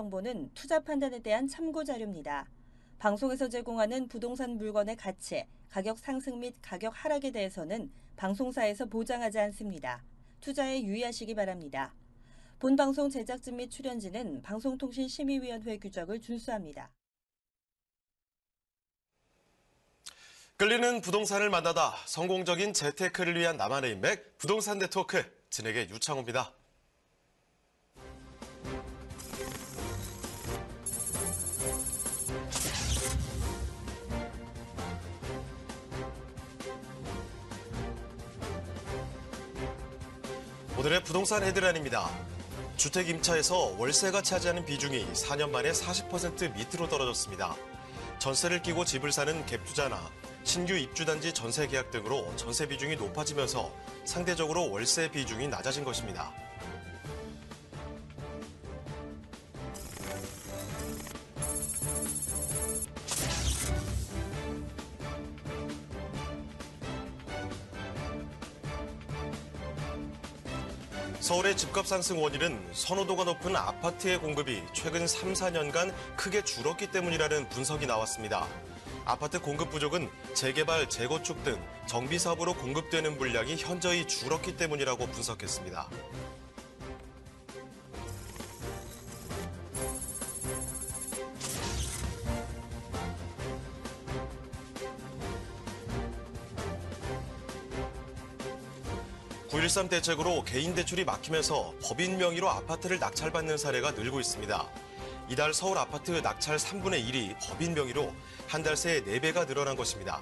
정보는 투자 판단에 대한 참고 자료입니다. 방송에서 제공하는 부동산 물건의 가치, 가격 상승 및 가격 하락에 대해서는 방송사에서 보장하지 않습니다. 투자에 유의하시기 바랍니다. 본 방송 제작진 및 출연진은 방송통신심의위원회 규정을 준수합니다. 끌리는 부동산을 만나다 성공적인 재테크를 위한 나만의 인맥 부동산 네트워크 진행의 유창호입니다. 오늘의 부동산 헤드라인입니다. 주택 임차에서 월세가 차지하는 비중이 4년 만에 40% 밑으로 떨어졌습니다. 전세를 끼고 집을 사는 갭 투자나 신규 입주단지 전세 계약 등으로 전세 비중이 높아지면서 상대적으로 월세 비중이 낮아진 것입니다. 서울의 집값 상승 원인은 선호도가 높은 아파트의 공급이 최근 3, 4년간 크게 줄었기 때문이라는 분석이 나왔습니다. 아파트 공급 부족은 재개발, 재건축 등 정비 사업으로 공급되는 물량이 현저히 줄었기 때문이라고 분석했습니다. (9.13) 대책으로 개인 대출이 막히면서 법인 명의로 아파트를 낙찰받는 사례가 늘고 있습니다. 이달 서울 아파트 낙찰 3분의 1이 법인 명의로 한 달 새에 4배가 늘어난 것입니다.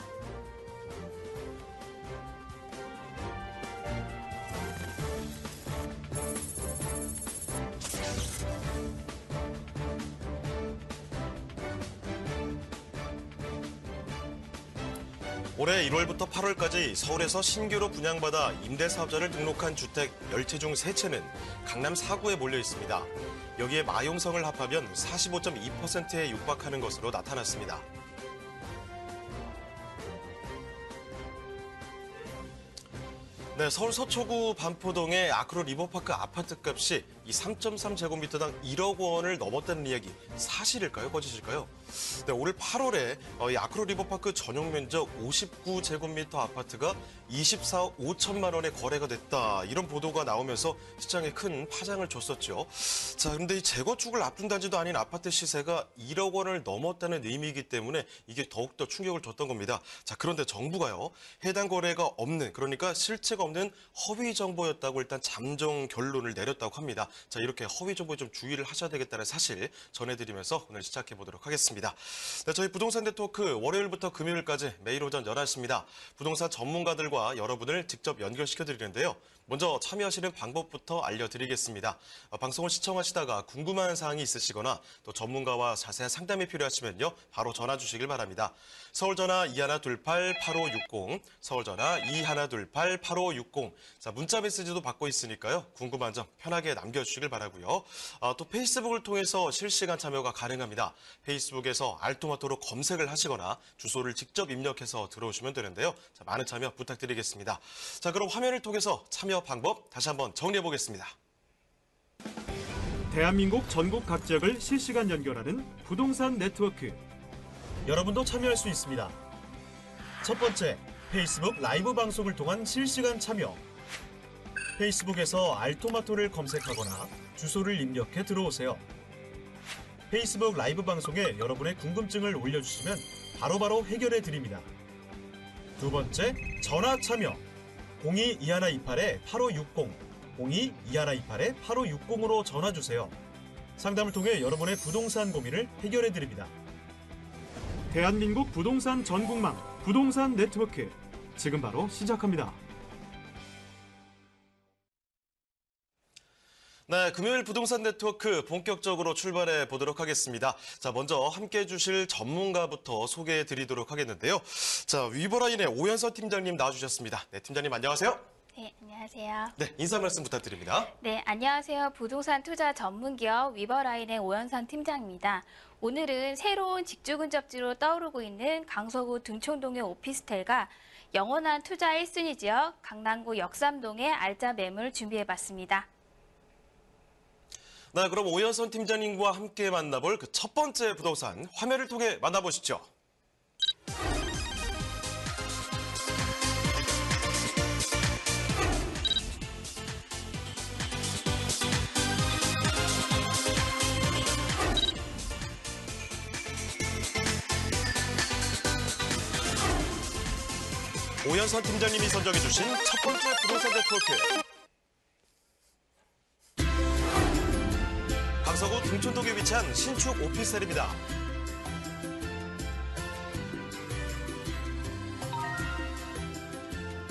올해 1월부터 8월까지 서울에서 신규로 분양받아 임대사업자를 등록한 주택 10채 중 3채는 강남 4구에 몰려 있습니다. 여기에 마용성을 합하면 45.2%에 육박하는 것으로 나타났습니다. 네, 서울 서초구 반포동의 아크로 리버파크 아파트값이 이 3.3제곱미터당 1억 원을 넘었다는 이야기 사실일까요? 거짓일까요? 네, 올해 8월에 이 아크로 리버파크 전용 면적 59제곱미터 아파트가 24억 5천만 원에 거래가 됐다. 이런 보도가 나오면서 시장에 큰 파장을 줬었죠. 자, 그런데 이 재건축을 앞둔 단지도 아닌 아파트 시세가 1억 원을 넘었다는 의미이기 때문에 이게 더욱더 충격을 줬던 겁니다. 자, 그런데 정부가요. 해당 거래가 없는, 그러니까 실체가 없는 허위 정보였다고 일단 잠정 결론을 내렸다고 합니다. 자, 이렇게 허위 정보에 좀 주의를 하셔야 되겠다는 사실 전해드리면서 오늘 시작해 보도록 하겠습니다. 네, 저희 부동산 네트워크 월요일부터 금요일까지 매일 오전 11시입니다. 부동산 전문가들과 여러분을 직접 연결시켜 드리는데요. 먼저 참여하시는 방법부터 알려드리겠습니다. 방송을 시청하시다가 궁금한 사항이 있으시거나 또 전문가와 자세한 상담이 필요하시면요. 바로 전화 주시길 바랍니다. 서울전화 2128-8560, 서울전화 2128-8560. 자, 문자 메시지도 받고 있으니까요. 궁금한 점 편하게 남겨주시길 바라고요. 또 페이스북을 통해서 실시간 참여가 가능합니다. 페이스북에서 알토마토로 검색을 하시거나 주소를 직접 입력해서 들어오시면 되는데요. 자, 많은 참여 부탁드리겠습니다. 자, 그럼 화면을 통해서 참여 방법 다시 한번 정리해 보겠습니다. 대한민국 전국 각 지역을 실시간 연결하는 부동산 네트워크. 여러분도 참여할 수 있습니다. 첫 번째, 페이스북 라이브 방송을 통한 실시간 참여. 페이스북에서 알토마토를 검색하거나 주소를 입력해 들어오세요. 페이스북 라이브 방송에 여러분의 궁금증을 올려주시면 바로바로 해결해 드립니다. 두 번째, 전화 참여. 02-2128-8560, 02-2128-8560으로 전화 주세요. 상담을 통해 여러분의 부동산 고민을 해결해 드립니다. 대한민국 부동산 전국망 부동산 네트워크, 지금 바로 시작합니다. 네, 금요일 부동산 네트워크 본격적으로 출발해 보도록 하겠습니다. 자, 먼저 함께해 주실 전문가부터 소개해 드리도록 하겠는데요. 자, 위버라인의 오연서 팀장님 나와주셨습니다. 네, 팀장님 안녕하세요. 네, 안녕하세요. 네, 인사 말씀 부탁드립니다. 네, 안녕하세요. 부동산 투자 전문기업 위버라인의 오연선 팀장입니다. 오늘은 새로운 직주근접지로 떠오르고 있는 강서구 등촌동의 오피스텔과 영원한 투자 1순위 지역 강남구 역삼동의 알짜 매물 준비해봤습니다. 네, 그럼 오연선 팀장님과 함께 만나볼 그 첫 번째 부동산 화면을 통해 만나보시죠. 오연선 팀장님이 선정해 주신 첫 번째 부동산 네트워크. 강서구 등촌동에 위치한 신축 오피스텔입니다.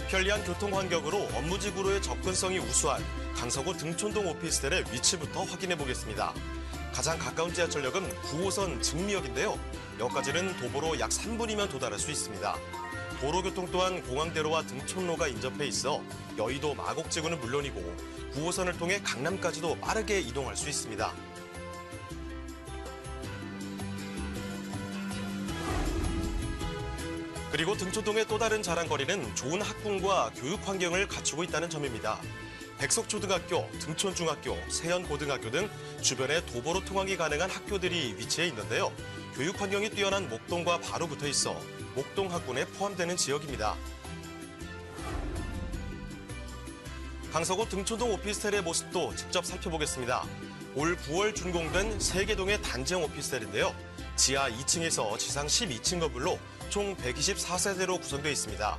편리한 교통 환경으로 업무지구로의 접근성이 우수한 강서구 등촌동 오피스텔의 위치부터 확인해 보겠습니다. 가장 가까운 지하철역은 9호선 증미역인데요. 역까지는 도보로 약 3분이면 도달할 수 있습니다. 도로교통 또한 공항대로와 등촌로가 인접해 있어 여의도 마곡지구는 물론이고 9호선을 통해 강남까지도 빠르게 이동할 수 있습니다. 그리고 등촌동의 또 다른 자랑거리는 좋은 학군과 교육 환경을 갖추고 있다는 점입니다. 백석초등학교, 등촌중학교, 세연고등학교 등 주변에 도보로 통학이 가능한 학교들이 위치해 있는데요. 교육 환경이 뛰어난 목동과 바로 붙어 있어 목동 학군에 포함되는 지역입니다. 강서구 등촌동 오피스텔의 모습도 직접 살펴보겠습니다. 올 9월 준공된 3개동의 단지형 오피스텔인데요. 지하 2층에서 지상 12층 건물로 총 124세대로 구성되어 있습니다.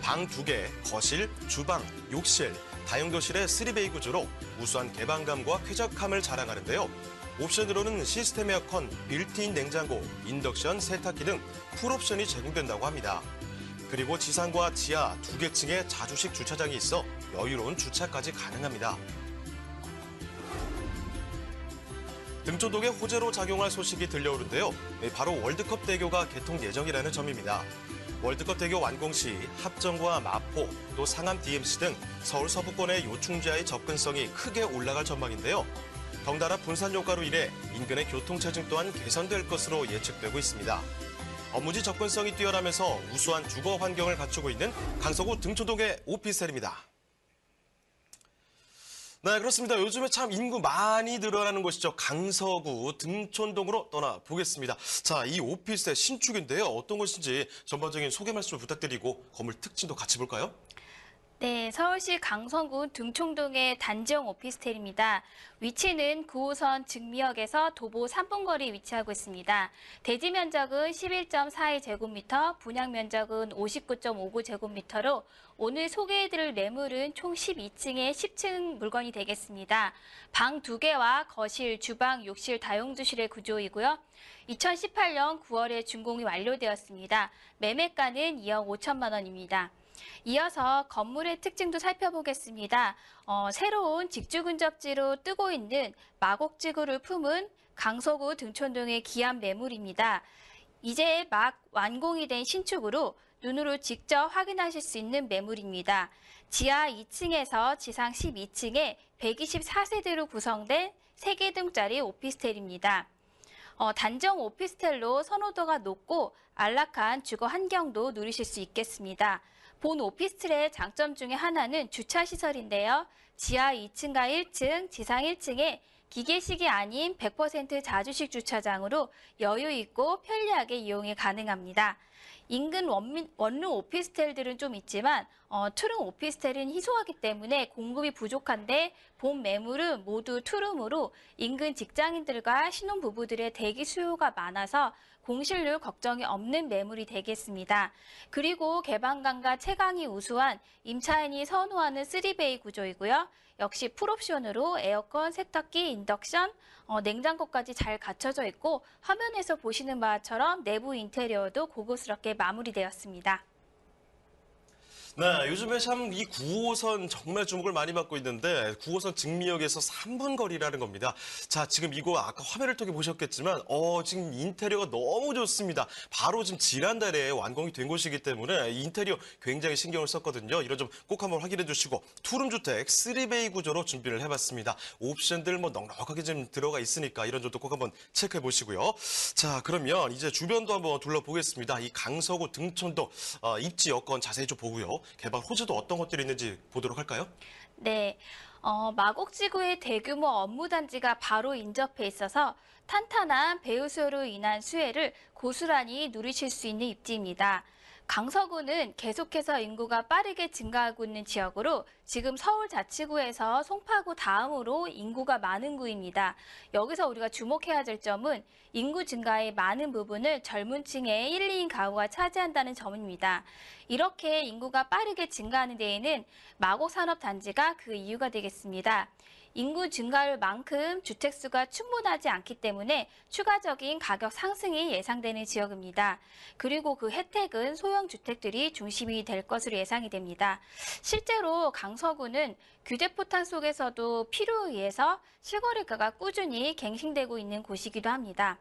방 2개, 거실, 주방, 욕실, 다용도실의 3베이 구조로 우수한 개방감과 쾌적함을 자랑하는데요. 옵션으로는 시스템 에어컨, 빌트인 냉장고, 인덕션, 세탁기 등 풀옵션이 제공된다고 합니다. 그리고 지상과 지하 2개 층에 자주식 주차장이 있어 여유로운 주차까지 가능합니다. 등촌동에 호재로 작용할 소식이 들려오는데요. 바로 월드컵 대교가 개통 예정이라는 점입니다. 월드컵 대교 완공 시 합정과 마포, 또 상암 DMC 등 서울 서부권의 요충지와의 접근성이 크게 올라갈 전망인데요. 덩달아 분산 효과로 인해 인근의 교통체증 또한 개선될 것으로 예측되고 있습니다. 업무지 접근성이 뛰어나면서 우수한 주거 환경을 갖추고 있는 강서구 등촌동의 오피스텔입니다. 네, 그렇습니다. 요즘에 참 인구 많이 늘어나는 곳이죠. 강서구 등촌동으로 떠나보겠습니다. 자, 이 오피스텔 신축인데요. 어떤 곳인지 전반적인 소개 말씀을 부탁드리고 건물 특징도 같이 볼까요? 네, 서울시 강서구 등촌동의 단지형 오피스텔입니다. 위치는 9호선 증미역에서 도보 3분 거리에 위치하고 있습니다. 대지 면적은 11.42제곱미터, 분양 면적은 59.59제곱미터로 오늘 소개해드릴 매물은 총 12층에 10층 물건이 되겠습니다. 방 2개와 거실, 주방, 욕실, 다용도실의 구조이고요. 2018년 9월에 준공이 완료되었습니다. 매매가는 2억 5천만 원입니다. 이어서 건물의 특징도 살펴보겠습니다. 새로운 직주근접지로 뜨고 있는 마곡지구를 품은 강서구 등촌동의 기암 매물입니다. 이제 막 완공이 된 신축으로 눈으로 직접 확인하실 수 있는 매물입니다. 지하 2층에서 지상 12층에 124세대로 구성된 3개동짜리 오피스텔입니다. 단정 오피스텔로 선호도가 높고 안락한 주거 환경도 누리실 수 있겠습니다. 본 오피스텔의 장점 중에 하나는 주차시설인데요. 지하 2층과 1층, 지상 1층에 기계식이 아닌 100% 자주식 주차장으로 여유 있고 편리하게 이용이 가능합니다. 인근 원룸 오피스텔들은 좀 있지만 투룸 오피스텔은 희소하기 때문에 공급이 부족한데 본 매물은 모두 투룸으로 인근 직장인들과 신혼부부들의 대기 수요가 많아서 공실률 걱정이 없는 매물이 되겠습니다. 그리고 개방감과 채광이 우수한 임차인이 선호하는 3베이 구조이고요. 역시 풀옵션으로 에어컨, 세탁기, 인덕션, 냉장고까지 잘 갖춰져 있고 화면에서 보시는 바처럼 내부 인테리어도 고급스럽게 마무리되었습니다. 네, 요즘에 참 이 9호선 정말 주목을 많이 받고 있는데 9호선 증미역에서 3분 거리라는 겁니다. 자, 지금 이거 아까 화면을 통해 보셨겠지만 지금 인테리어가 너무 좋습니다. 바로 지금 지난달에 완공이 된 곳이기 때문에 인테리어 굉장히 신경을 썼거든요. 이런 점 꼭 한번 확인해 주시고 투룸 주택 3베이 구조로 준비를 해봤습니다. 옵션들 뭐 넉넉하게 좀 들어가 있으니까 이런 점도 꼭 한번 체크해 보시고요. 자, 그러면 이제 주변도 한번 둘러보겠습니다. 이 강서구 등촌동 입지 여건 자세히 좀 보고요. 개발 호재도 어떤 것들이 있는지 보도록 할까요? 네, 마곡지구의 대규모 업무단지가 바로 인접해 있어서 탄탄한 배후 수요로 인한 수혜를 고스란히 누리실 수 있는 입지입니다. 강서구는 계속해서 인구가 빠르게 증가하고 있는 지역으로 지금 서울자치구에서 송파구 다음으로 인구가 많은 구입니다. 여기서 우리가 주목해야 될 점은 인구 증가의 많은 부분을 젊은 층의 1, 2인 가구가 차지한다는 점입니다. 이렇게 인구가 빠르게 증가하는 데에는 마곡산업단지가 그 이유가 되겠습니다. 인구 증가율만큼 주택수가 충분하지 않기 때문에 추가적인 가격 상승이 예상되는 지역입니다. 그리고 그 혜택은 소형 주택들이 중심이 될 것으로 예상이 됩니다. 실제로 강서구는 규제포탄 속에서도 필요에 의해서 실거래가가 꾸준히 갱신되고 있는 곳이기도 합니다.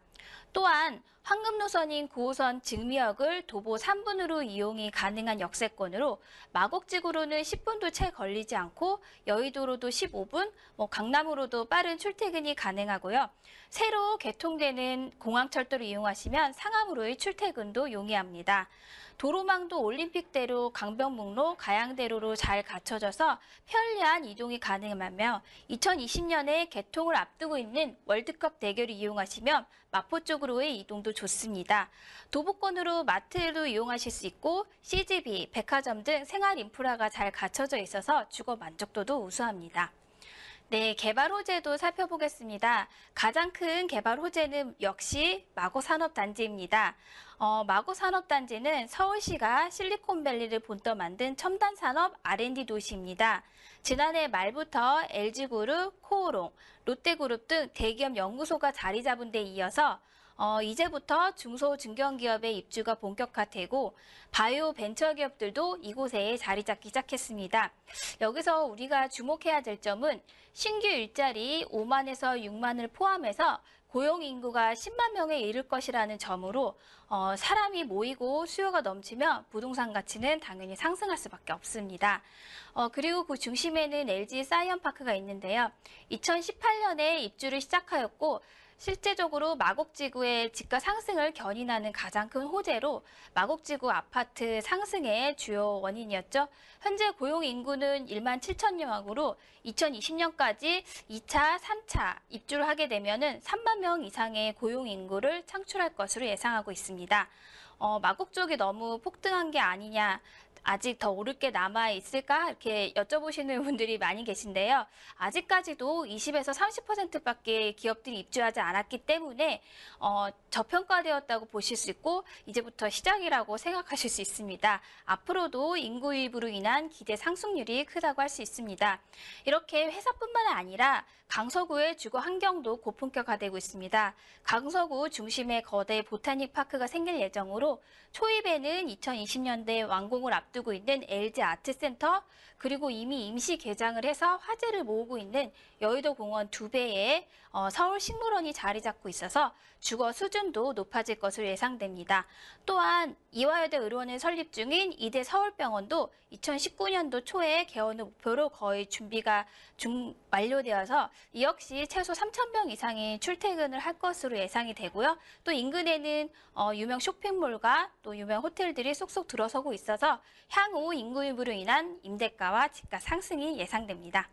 또한 황금 노선인 9호선 증미역을 도보 3분으로 이용이 가능한 역세권으로 마곡지구로는 10분도 채 걸리지 않고 여의도로도 15분, 강남으로도 빠른 출퇴근이 가능하고요. 새로 개통되는 공항철도를 이용하시면 상암으로의 출퇴근도 용이합니다. 도로망도 올림픽대로, 강변북로, 가양대로로 잘 갖춰져서 편리한 이동이 가능하며 2020년에 개통을 앞두고 있는 월드컵 대결을 이용하시면 마포 쪽으로의 이동도 좋습니다. 도보권으로 마트도 이용하실 수 있고 CGV, 백화점 등 생활 인프라가 잘 갖춰져 있어서 주거 만족도도 우수합니다. 네, 개발 호재도 살펴보겠습니다. 가장 큰 개발 호재는 역시 마곡산업단지입니다. 마곡산업단지는 서울시가 실리콘밸리를 본떠 만든 첨단 산업 R&D 도시입니다. 지난해 말부터 LG그룹, 코오롱, 롯데그룹 등 대기업 연구소가 자리 잡은 데 이어서 이제부터 중소중견기업의 입주가 본격화되고 바이오 벤처 기업들도 이곳에 자리 잡기 시작했습니다. 여기서 우리가 주목해야 될 점은 신규 일자리 5만에서 6만을 포함해서 고용 인구가 10만 명에 이를 것이라는 점으로 사람이 모이고 수요가 넘치면 부동산 가치는 당연히 상승할 수밖에 없습니다. 그리고 그 중심에는 LG 사이언파크가 있는데요. 2018년에 입주를 시작하였고 실제적으로 마곡지구의 집가 상승을 견인하는 가장 큰 호재로 마곡지구 아파트 상승의 주요 원인이었죠. 현재 고용 인구는 1만 7천명으로 2020년까지 2차, 3차 입주를 하게 되면 3만 명 이상의 고용 인구를 창출할 것으로 예상하고 있습니다. 마곡 쪽이 너무 폭등한 게 아니냐, 아직 더 오를 게 남아 있을까? 이렇게 여쭤보시는 분들이 많이 계신데요. 아직까지도 20에서 30%밖에 기업들이 입주하지 않았기 때문에 저평가되었다고 보실 수 있고 이제부터 시작이라고 생각하실 수 있습니다. 앞으로도 인구 유입으로 인한 기대 상승률이 크다고 할 수 있습니다. 이렇게 회사뿐만 아니라 강서구의 주거 환경도 고품격화되고 있습니다. 강서구 중심에 거대 보타닉 파크가 생길 예정으로 초입에는 2020년대 완공을 앞두고 있는 LG 아트센터, 그리고 이미 임시 개장을 해서 화제를 모으고 있는 여의도 공원 2배의 서울식물원이 자리 잡고 있어서 주거 수준도 높아질 것으로 예상됩니다. 또한 이화여대 의료원에 설립 중인 이대 서울병원도 2019년도 초에 개원을 목표로 거의 준비가 완료되어서 이 역시 최소 3,000명 이상이 출퇴근을 할 것으로 예상이 되고요. 또 인근에는 유명 쇼핑몰과 또 유명 호텔들이 쏙쏙 들어서고 있어서 향후 인구 유입으로 인한 임대가와 집가 상승이 예상됩니다.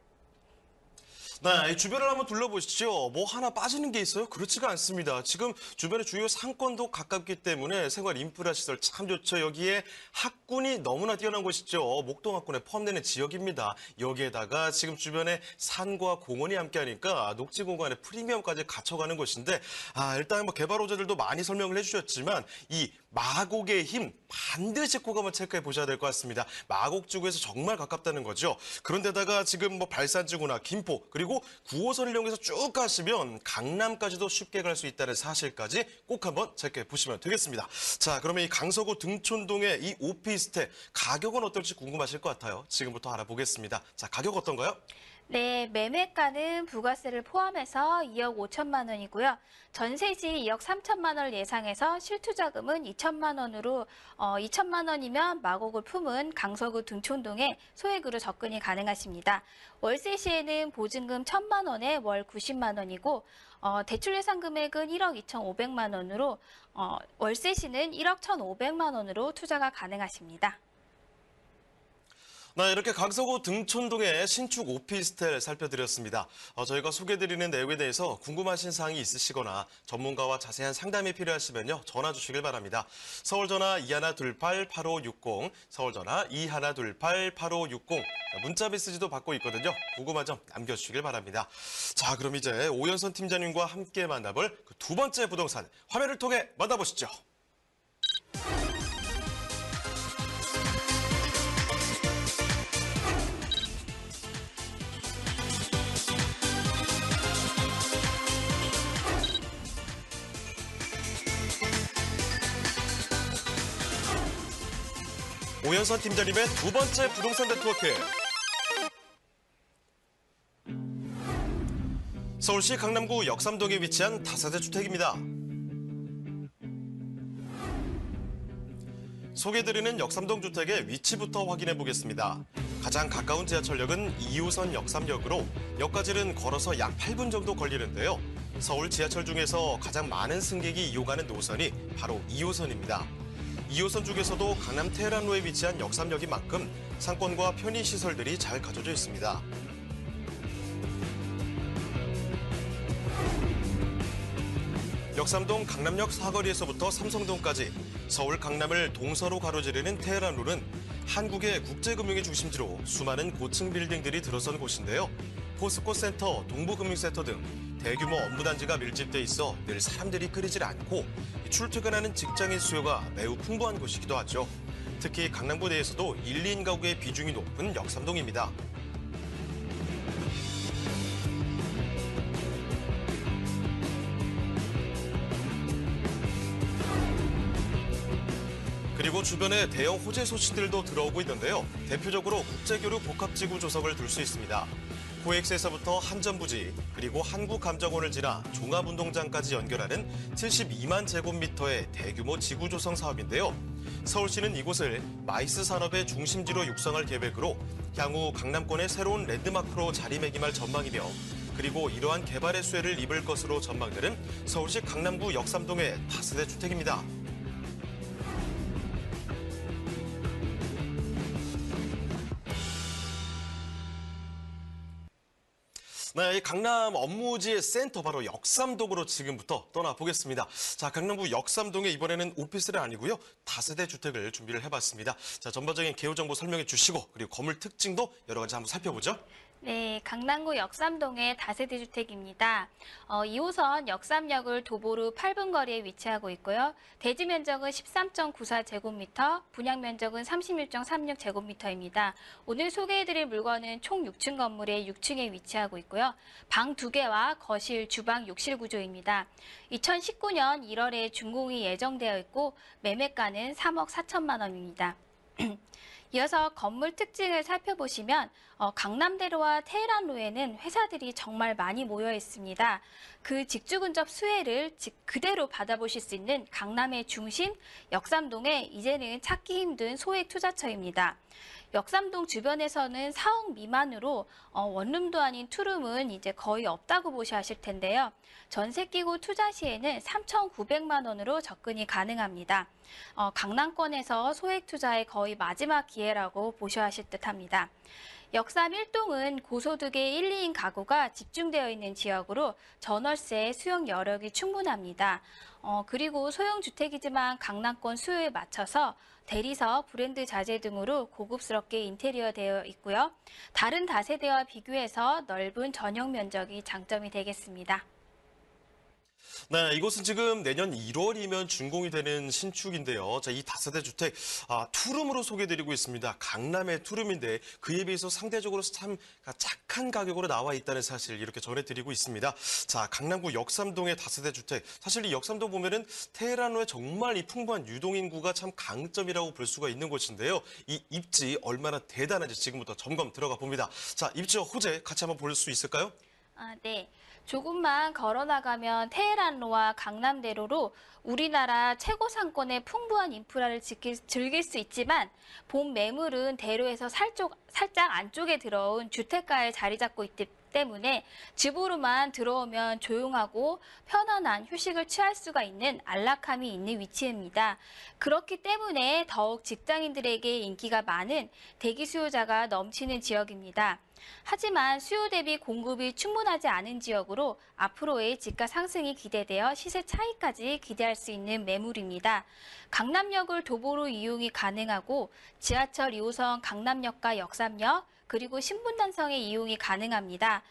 네, 이 주변을 한번 둘러보시죠. 뭐 하나 빠지는 게 있어요? 그렇지가 않습니다. 지금 주변의 주요 상권도 가깝기 때문에 생활 인프라 시설 참 좋죠. 여기에 학군이 너무나 뛰어난 곳이죠. 목동학군에 포함되는 지역입니다. 여기에다가 지금 주변에 산과 공원이 함께하니까 녹지 공간에 프리미엄까지 갖춰가는 곳인데, 일단 뭐 개발 호재들도 많이 설명을 해주셨지만 이 마곡의 힘 반드시 꼭 한번 체크해 보셔야 될 것 같습니다. 마곡지구에서 정말 가깝다는 거죠. 그런데다가 지금 뭐 발산지구나 김포 그리고 9호선을 이용해서 쭉 가시면 강남까지도 쉽게 갈 수 있다는 사실까지 꼭 한번 체크해 보시면 되겠습니다. 자, 그러면 이 강서구 등촌동의 이 오피스텔 가격은 어떨지 궁금하실 것 같아요. 지금부터 알아보겠습니다. 자, 가격 어떤가요? 네, 매매가는 부가세를 포함해서 2억 5천만 원이고요. 전세 시 2억 3천만 원을 예상해서 실투자금은 2천만 원으로 2천만 원이면 마곡을 품은 강서구 등촌동에 소액으로 접근이 가능하십니다. 월세 시에는 보증금 1천만 원에 월 90만 원이고 대출 예상 금액은 1억 2,500만 원으로 월세 시는 1억 1,500만 원으로 투자가 가능하십니다. 네, 이렇게 강서구 등촌동의 신축 오피스텔 살펴드렸습니다. 저희가 소개해드리는 내용에 대해서 궁금하신 사항이 있으시거나 전문가와 자세한 상담이 필요하시면요. 전화 주시길 바랍니다. 서울전화 2128-8560, 서울전화 2128-8560, 문자 메시지도 받고 있거든요. 궁금한 점 남겨주시길 바랍니다. 자, 그럼 이제 오연선 팀장님과 함께 만나볼 그 두 번째 부동산 화면을 통해 만나보시죠. 오연선 팀장님의 두 번째 부동산 네트워크. 서울시 강남구 역삼동에 위치한 다세대 주택입니다. 소개해드리는 역삼동 주택의 위치부터 확인해 보겠습니다. 가장 가까운 지하철역은 2호선 역삼역으로 역까지는 걸어서 약 8분 정도 걸리는데요. 서울 지하철 중에서 가장 많은 승객이 이용하는 노선이 바로 2호선입니다. 2호선 중에서도 강남 테헤란로에 위치한 역삼역인 만큼 상권과 편의시설들이 잘 갖춰져 있습니다. 역삼동 강남역 사거리에서부터 삼성동까지 서울 강남을 동서로 가로지르는 테헤란로는 한국의 국제금융의 중심지로 수많은 고층 빌딩들이 들어선 곳인데요. 포스코 센터, 동부금융센터 등 대규모 업무단지가 밀집돼 있어 늘 사람들이 끊이질 않고 출퇴근하는 직장인 수요가 매우 풍부한 곳이기도 하죠. 특히 강남구 내에서도 1, 2인 가구의 비중이 높은 역삼동입니다. 그리고 주변에 대형 호재 소식들도 들어오고 있는데요. 대표적으로 국제교류 복합지구 조성을 둘 수 있습니다. 코엑스에서부터 한전부지, 그리고 한국감정원을 지나 종합운동장까지 연결하는 72만 제곱미터의 대규모 지구 조성 사업인데요. 서울시는 이곳을 마이스 산업의 중심지로 육성할 계획으로 향후 강남권의 새로운 랜드마크로 자리매김할 전망이며 그리고 이러한 개발의 수혜를 입을 것으로 전망되는 서울시 강남구 역삼동의 다세대 주택입니다. 네, 이 강남 업무지의 센터 바로 역삼동으로 지금부터 떠나보겠습니다. 자, 강남구 역삼동에 이번에는 오피스텔이 아니고요. 다세대 주택을 준비를 해봤습니다. 자, 전반적인 개요 정보 설명해 주시고 그리고 건물 특징도 여러 가지 한번 살펴보죠. 네, 강남구 역삼동의 다세대 주택입니다. 2호선 역삼역을 도보로 8분 거리에 위치하고 있고요. 대지 면적은 13.94제곱미터, 분양 면적은 36.36제곱미터입니다. 오늘 소개해드릴 물건은 총 6층 건물의 6층에 위치하고 있고요. 방 2개와 거실, 주방, 욕실 구조입니다. 2019년 1월에 준공이 예정되어 있고 매매가는 3억 4천만 원입니다. 이어서 건물 특징을 살펴보시면 강남대로와 테헤란로에는 회사들이 정말 많이 모여 있습니다. 그 직주 근접 수혜를 그대로 받아보실 수 있는 강남의 중심 역삼동에 이제는 찾기 힘든 소액 투자처입니다. 역삼동 주변에서는 4억 미만으로 원룸도 아닌 투룸은 이제 거의 없다고 보셔야 하실 텐데요. 전세 끼고 투자 시에는 3,900만 원으로 접근이 가능합니다. 강남권에서 소액 투자의 거의 마지막 기회라고 보셔야 하실 듯합니다. 역삼 1동은 고소득의 1, 2인 가구가 집중되어 있는 지역으로 전월세 수용 여력이 충분합니다. 그리고 소형주택이지만 강남권 수요에 맞춰서 대리석, 브랜드 자재 등으로 고급스럽게 인테리어 되어 있고요. 다른 다세대와 비교해서 넓은 전용 면적이 장점이 되겠습니다. 네, 이곳은 지금 내년 1월이면 준공이 되는 신축인데요. 자, 이 다세대 주택 투룸으로 소개해드리고 있습니다. 강남의 투룸인데 그에 비해서 상대적으로 참 착한 가격으로 나와 있다는 사실 이렇게 전해드리고 있습니다. 자, 강남구 역삼동의 다세대 주택. 사실 이 역삼동 보면은 테헤란로의 정말 이 풍부한 유동인구가 참 강점이라고 볼 수가 있는 곳인데요. 이 입지 얼마나 대단한지 지금부터 점검 들어가 봅니다. 자, 입지 호재 같이 한번 볼 수 있을까요? 네. 조금만 걸어나가면 테헤란로와 강남대로로 우리나라 최고 상권의 풍부한 인프라를 즐길 수 있지만 본 매물은 대로에서 살짝 안쪽에 들어온 주택가에 자리 잡고 있기 때문에 집으로만 들어오면 조용하고 편안한 휴식을 취할 수가 있는 안락함이 있는 위치입니다. 그렇기 때문에 더욱 직장인들에게 인기가 많은 대기 수요자가 넘치는 지역입니다. 하지만 수요 대비 공급이 충분하지 않은 지역으로 앞으로의 집가 상승이 기대되어 시세 차익까지 기대할 수 있는 매물입니다. 강남역을 도보로 이용이 가능하고 지하철 2호선 강남역과 역삼역 그리고 신분당선의 이용이 가능합니다.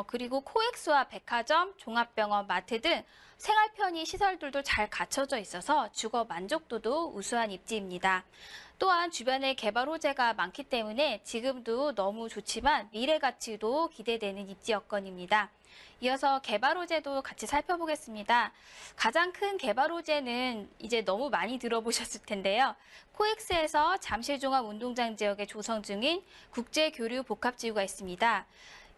그리고 코엑스와 백화점, 종합병원, 마트 등 생활 편의 시설들도 잘 갖춰져 있어서 주거 만족도도 우수한 입지입니다. 또한 주변에 개발 호재가 많기 때문에 지금도 너무 좋지만 미래 가치도 기대되는 입지 여건입니다. 이어서 개발 호재도 같이 살펴보겠습니다. 가장 큰 개발 호재는 이제 너무 많이 들어보셨을 텐데요. 코엑스에서 잠실종합운동장 지역에 조성 중인 국제교류 복합지구가 있습니다.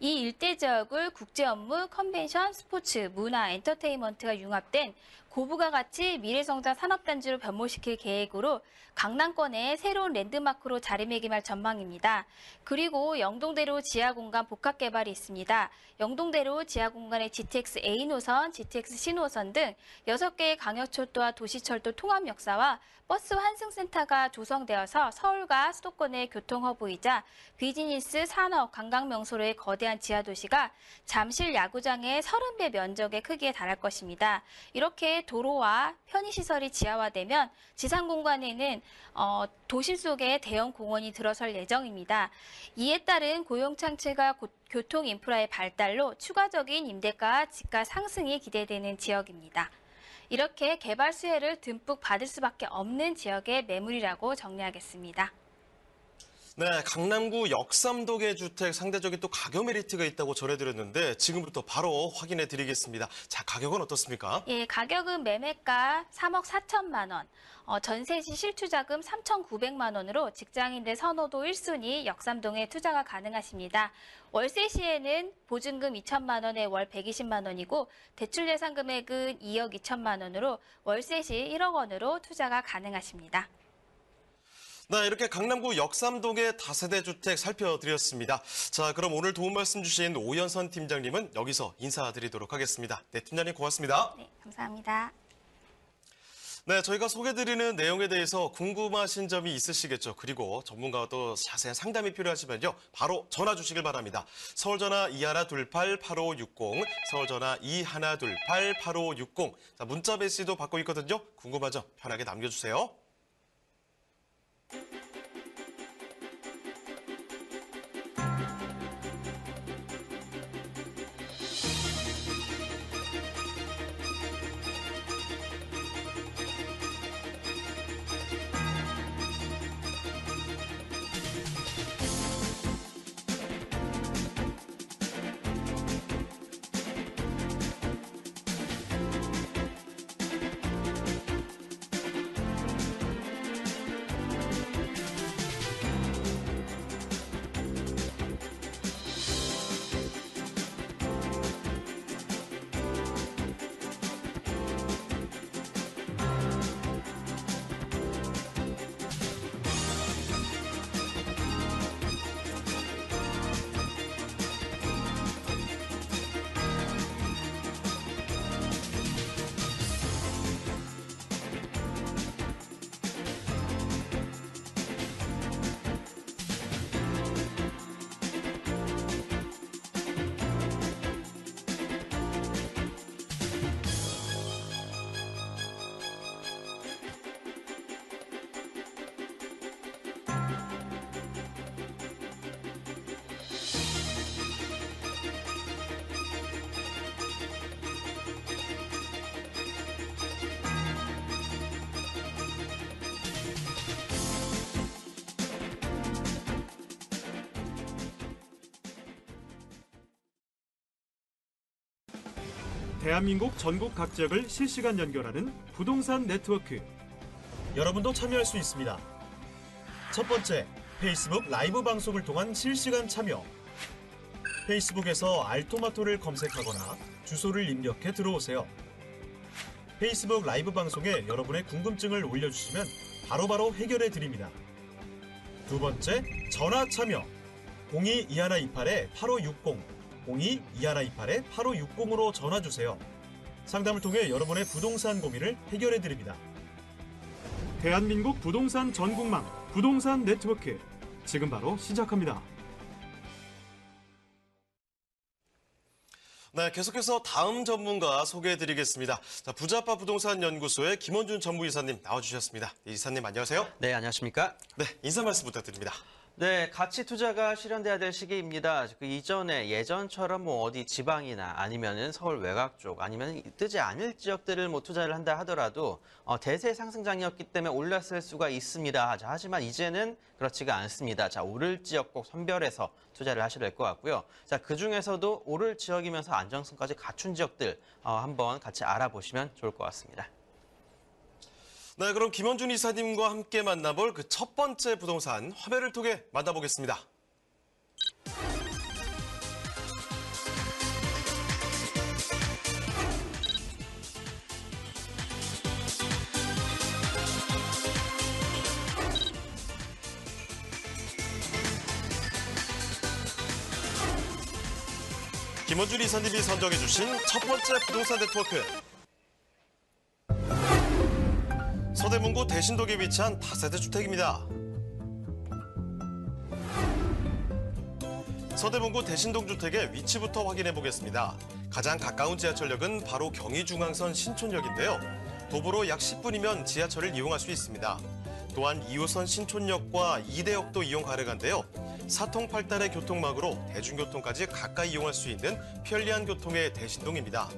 이 일대 지역을 국제 업무, 컨벤션, 스포츠, 문화, 엔터테인먼트가 융합된 고부가 가치 미래성장 산업단지로 변모시킬 계획으로 강남권의 새로운 랜드마크로 자리매김할 전망입니다. 그리고 영동대로 지하공간 복합개발이 있습니다. 영동대로 지하공간의 GTX A 노선, GTX C 노선 등 6개의 광역철도와 도시철도 통합 역사와 버스 환승센터가 조성되어서 서울과 수도권의 교통허브이자 비즈니스, 산업, 관광명소로의 거대한 지하도시가 잠실 야구장의 30배 면적의 크기에 달할 것입니다. 이렇게 도로와 편의시설이 지하화되면 지상공간에는 도심 속에 대형 공원이 들어설 예정입니다. 이에 따른 고용창출과 교통인프라의 발달로 추가적인 임대가, 집가 상승이 기대되는 지역입니다. 이렇게 개발 수혜를 듬뿍 받을 수밖에 없는 지역의 매물이라고 정리하겠습니다. 네, 강남구 역삼동의 주택 상대적인 또 가격 메리트가 있다고 전해드렸는데 지금부터 바로 확인해 드리겠습니다. 자, 가격은 어떻습니까? 예, 가격은 매매가 3억 4천만 원, 전세 시 실투자금 3,900만 원으로 직장인들 선호도 1순위 역삼동에 투자가 가능하십니다. 월세 시에는 보증금 2천만 원에 월 120만 원이고 대출 예상 금액은 2억 2천만 원으로 월세 시 1억 원으로 투자가 가능하십니다. 네, 이렇게 강남구 역삼동의 다세대 주택 살펴드렸습니다. 자, 그럼 오늘 도움 말씀 주신 오연선 팀장님은 여기서 인사드리도록 하겠습니다. 네, 팀장님 고맙습니다. 네, 감사합니다. 네, 저희가 소개드리는 내용에 대해서 궁금하신 점이 있으시겠죠. 그리고 전문가와 또 자세한 상담이 필요하시면요. 바로 전화 주시길 바랍니다. 서울전화 2128-8560, 서울전화 2128-8560. 자, 문자 메시지도 받고 있거든요. 궁금한 점 편하게 남겨주세요. 대한민국 전국 각 지역을 실시간 연결하는 부동산 네트워크. 여러분도 참여할 수 있습니다. 첫 번째, 페이스북 라이브 방송을 통한 실시간 참여. 페이스북에서 알토마토를 검색하거나 주소를 입력해 들어오세요. 페이스북 라이브 방송에 여러분의 궁금증을 올려주시면 바로바로 해결해 드립니다. 두 번째, 전화 참여. 02-2128-8560, 02-2128-8560으로 전화주세요. 상담을 통해 여러분의 부동산 고민을 해결해드립니다. 대한민국 부동산 전국망 부동산 네트워크 지금 바로 시작합니다. 네, 계속해서 다음 전문가 소개해드리겠습니다. 자, 부자파 부동산 연구소의 김원준 전무이사님 나와주셨습니다. 이사님 안녕하세요. 네, 안녕하십니까? 네, 인사 말씀 부탁드립니다. 네, 가치 투자가 실현돼야 될 시기입니다. 그 이전에 예전처럼 뭐 어디 지방이나 아니면은 서울 외곽 쪽 아니면 뜨지 않을 지역들을 뭐 투자를 한다 하더라도 대세 상승장이었기 때문에 올랐을 수가 있습니다. 자, 하지만 이제는 그렇지가 않습니다. 자, 오를 지역 꼭 선별해서 투자를 하셔야 될 것 같고요. 자, 그 중에서도 오를 지역이면서 안정성까지 갖춘 지역들 한번 같이 알아보시면 좋을 것 같습니다. 네, 그럼 김원준 이사님과 함께 만나볼 그 첫 번째 부동산 화면을 통해 만나보겠습니다. 김원준 이사님이 선정해주신 첫 번째 부동산 네트워크. 서대문구 대신동에 위치한 다세대 주택입니다. 서대문구 대신동 주택의 위치부터 확인해 보겠습니다. 가장 가까운 지하철역은 바로 경의중앙선 신촌역인데요. 도보로 약 10분이면 지하철을 이용할 수 있습니다. 또한 2호선 신촌역과 이대역도 이용 가능한데요. 사통팔달의 교통망으로 대중교통까지 가까이 이용할 수 있는 편리한 교통의 대신동입니다.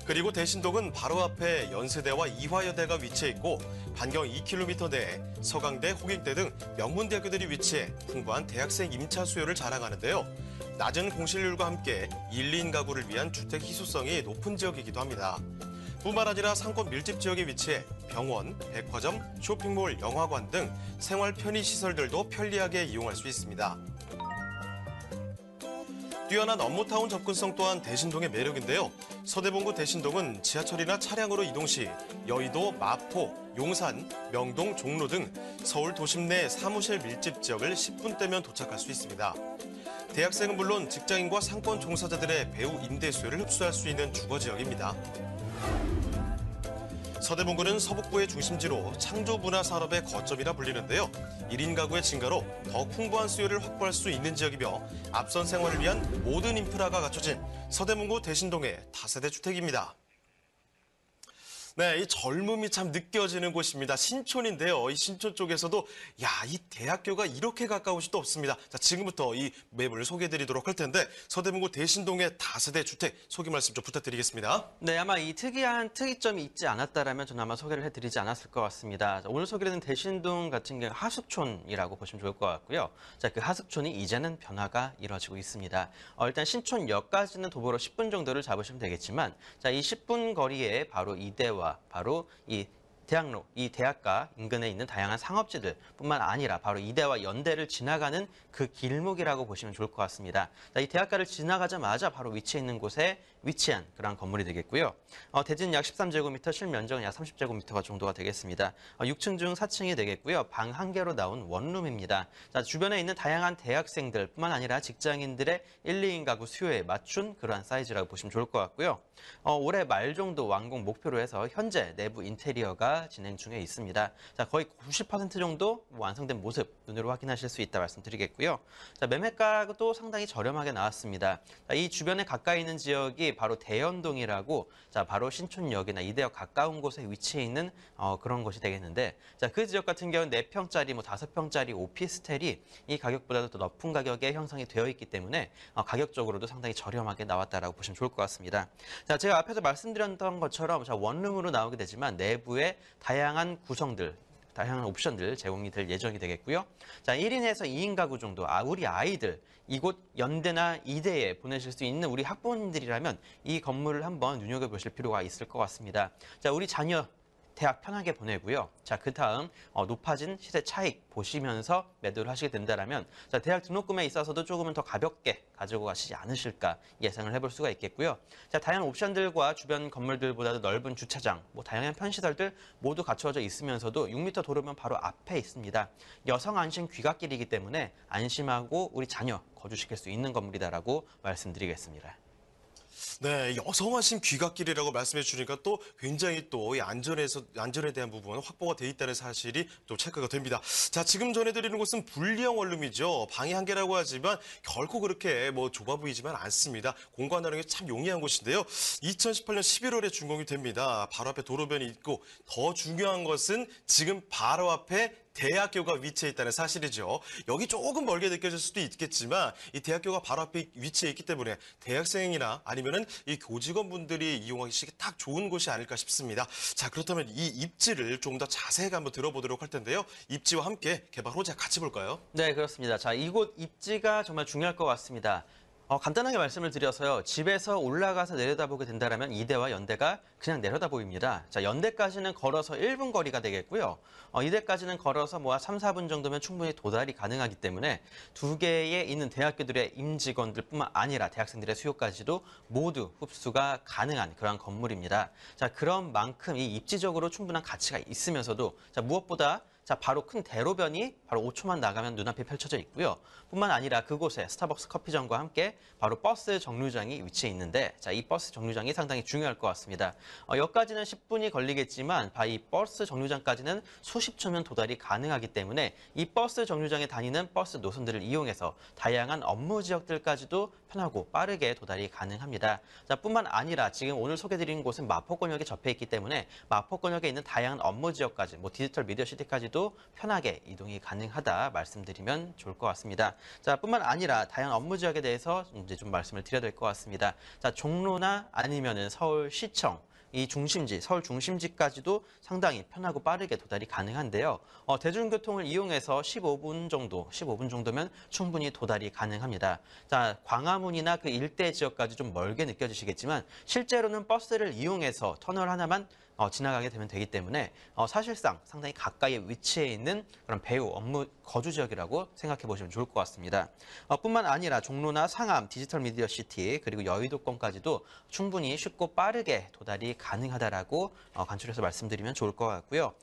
그리고 대신동은 바로 앞에 연세대와 이화여대가 위치해 있고 반경 2km 내에 서강대, 홍익대 등 명문대학교들이 위치해 풍부한 대학생 임차 수요를 자랑하는데요. 낮은 공실률과 함께 1, 2인 가구를 위한 주택 희소성이 높은 지역이기도 합니다. 뿐만 아니라 상권 밀집 지역에 위치해 병원, 백화점, 쇼핑몰, 영화관 등 생활 편의시설들도 편리하게 이용할 수 있습니다. 뛰어난 업무타운 접근성 또한 대신동의 매력인데요. 서대문구 대신동은 지하철이나 차량으로 이동 시 여의도, 마포, 용산, 명동, 종로 등 서울 도심 내 사무실 밀집 지역을 10분대면 도착할 수 있습니다. 대학생은 물론 직장인과 상권 종사자들의 배우 임대 수요를 흡수할 수 있는 주거 지역입니다. 서대문구는 서북부의 중심지로 창조 문화 산업의 거점이라 불리는데요. 1인 가구의 증가로 더욱 풍부한 수요를 확보할 수 있는 지역이며 앞선 생활을 위한 모든 인프라가 갖춰진 서대문구 대신동의 다세대 주택입니다. 네, 이 젊음이 참 느껴지는 곳입니다. 신촌인데요. 이 신촌 쪽에서도 이 대학교가 이렇게 가까울 수도 없습니다. 자, 지금부터 이 매물을 소개해드리도록 할 텐데 서대문구 대신동의 다세대 주택 소개 말씀 좀 부탁드리겠습니다. 네, 아마 이 특이한 특이점이 있지 않았다라면 저는 아마 소개를 해드리지 않았을 것 같습니다. 자, 오늘 소개되는 대신동 같은 경우 하숙촌이라고 보시면 좋을 것 같고요. 자, 그 하숙촌이 이제는 변화가 이루어지고 있습니다. 일단 신촌역까지는 도보로 10분 정도를 잡으시면 되겠지만, 자, 이 10분 거리에 바로 이대와 바로 이 대학로, 이 대학가 인근에 있는 다양한 상업지들뿐만 아니라 바로 이대와 연대를 지나가는 그 길목이라고 보시면 좋을 것 같습니다. 자, 이 대학가를 지나가자마자 바로 위치해 있는 곳에 위치한 그런 건물이 되겠고요. 대지는 약 13제곱미터, 실면적은 약 30제곱미터 정도가 되겠습니다. 6층 중 4층이 되겠고요. 방 1개로 나온 원룸입니다. 자, 주변에 있는 다양한 대학생들뿐만 아니라 직장인들의 1, 2인 가구 수요에 맞춘 그러한 사이즈라고 보시면 좋을 것 같고요. 올해 말 정도 완공 목표로 해서 현재 내부 인테리어가 진행 중에 있습니다. 자, 거의 90% 정도 완성된 모습 눈으로 확인하실 수 있다 말씀드리겠고요. 자, 매매가도 상당히 저렴하게 나왔습니다. 자, 이 주변에 가까이 있는 지역이 바로 대연동이라고, 자, 바로 신촌역이나 이대역 가까운 곳에 위치해 있는 그런 곳이 되겠는데, 자, 그 지역 같은 경우는 4평짜리, 5평짜리 오피스텔이 이 가격보다도 더 높은 가격에 형성이 되어 있기 때문에 가격적으로도 상당히 저렴하게 나왔다라고 보시면 좋을 것 같습니다. 자, 제가 앞에서 말씀드렸던 것처럼 원룸으로 나오게 되지만 내부에 다양한 구성들, 다양한 옵션들 제공이 될 예정이 되겠고요. 자, 1인에서 2인 가구 정도, 우리 아이들 이곳 연대나 이대에 보내실 수 있는 우리 학부모님들이라면 이 건물을 한번 눈여겨보실 필요가 있을 것 같습니다. 자, 우리 자녀 대학 편하게 보내고요. 자, 그 다음 높아진 시세 차익 보시면서 매도를 하시게 된다면 자, 대학 등록금에 있어서도 조금은 더 가볍게 가지고 가시지 않으실까 예상을 해볼 수가 있겠고요. 자, 다양한 옵션들과 주변 건물들보다도 넓은 주차장, 다양한 편시설들 모두 갖추어져 있으면서도 6m 도로면 바로 앞에 있습니다. 여성 안심 귀갓길이기 때문에 안심하고 우리 자녀 거주시킬 수 있는 건물이다라고 말씀드리겠습니다. 네, 여성안심 귀갓길이라고 말씀해 주니까 또 굉장히 또 이 안전에 대한 부분 확보가 돼 있다는 사실이 또 체크가 됩니다. 자, 지금 전해드리는 곳은 분리형 원룸이죠. 방이 한 개라고 하지만 결코 그렇게 좁아 보이지만 않습니다. 공간 활용이 참 용이한 곳인데요. 2018년 11월에 준공이 됩니다. 바로 앞에 도로변이 있고 더 중요한 것은 지금 바로 앞에 대학교가 위치해 있다는 사실이죠. 여기 조금 멀게 느껴질 수도 있겠지만 이 대학교가 바로 앞에 위치해 있기 때문에 대학생이나 아니면은 이 교직원분들이 이용하시기 딱 좋은 곳이 아닐까 싶습니다. 자, 그렇다면 이 입지를 조금 더 자세하게 한번 들어보도록 할 텐데요. 입지와 함께 개발 호재 같이 볼까요? 네, 그렇습니다. 자, 이곳 입지가 정말 중요할 것 같습니다. 간단하게 말씀을 드려서요. 집에서 올라가서 내려다보게 된다면 이대와 연대가 그냥 내려다 보입니다. 자, 연대까지는 걸어서 1분 거리가 되겠고요. 이대까지는 걸어서 3, 4분 정도면 충분히 도달이 가능하기 때문에 두 개에 있는 대학교들의 임직원들뿐만 아니라 대학생들의 수요까지도 모두 흡수가 가능한 그런 건물입니다. 자, 그런 만큼 이 입지적으로 충분한 가치가 있으면서도 자, 무엇보다 바로 큰 대로변이 바로 5초만 나가면 눈앞에 펼쳐져 있고요. 뿐만 아니라 그곳에 스타벅스 커피점과 함께 바로 버스 정류장이 위치해 있는데 자, 이 버스 정류장이 상당히 중요할 것 같습니다. 여기까지는 10분이 걸리겠지만 이 버스 정류장까지는 수십 초면 도달이 가능하기 때문에 이 버스 정류장에 다니는 버스 노선들을 이용해서 다양한 업무 지역들까지도 편하고 빠르게 도달이 가능합니다. 자, 뿐만 아니라 지금 오늘 소개드린 곳은 마포권역에 접해 있기 때문에 마포권역에 있는 다양한 업무 지역까지 디지털 미디어 시티까지도 편하게 이동이 가능하다 말씀드리면 좋을 것 같습니다. 자, 뿐만 아니라 다양한 업무 지역에 대해서 이제 좀 말씀을 드려야 될 것 같습니다. 자, 종로나 아니면은 서울시청 이 중심지, 서울 중심지까지도 상당히 편하고 빠르게 도달이 가능한데요. 대중교통을 이용해서 15분 정도면 충분히 도달이 가능합니다. 자, 광화문이나 그 일대 지역까지 좀 멀게 느껴지시겠지만 실제로는 버스를 이용해서 터널 하나만 지나가게 되면 되기 때문에 사실상 상당히 가까이 위치해 있는 그런 배후 업무 거주 지역이라고 생각해 보시면 좋을 것 같습니다. 뿐만 아니라 종로나 상암, 디지털 미디어 시티 그리고 여의도권까지도 충분히 쉽고 빠르게 도달이 가능하다라고 간추려서 말씀드리면 좋을 것 같고요.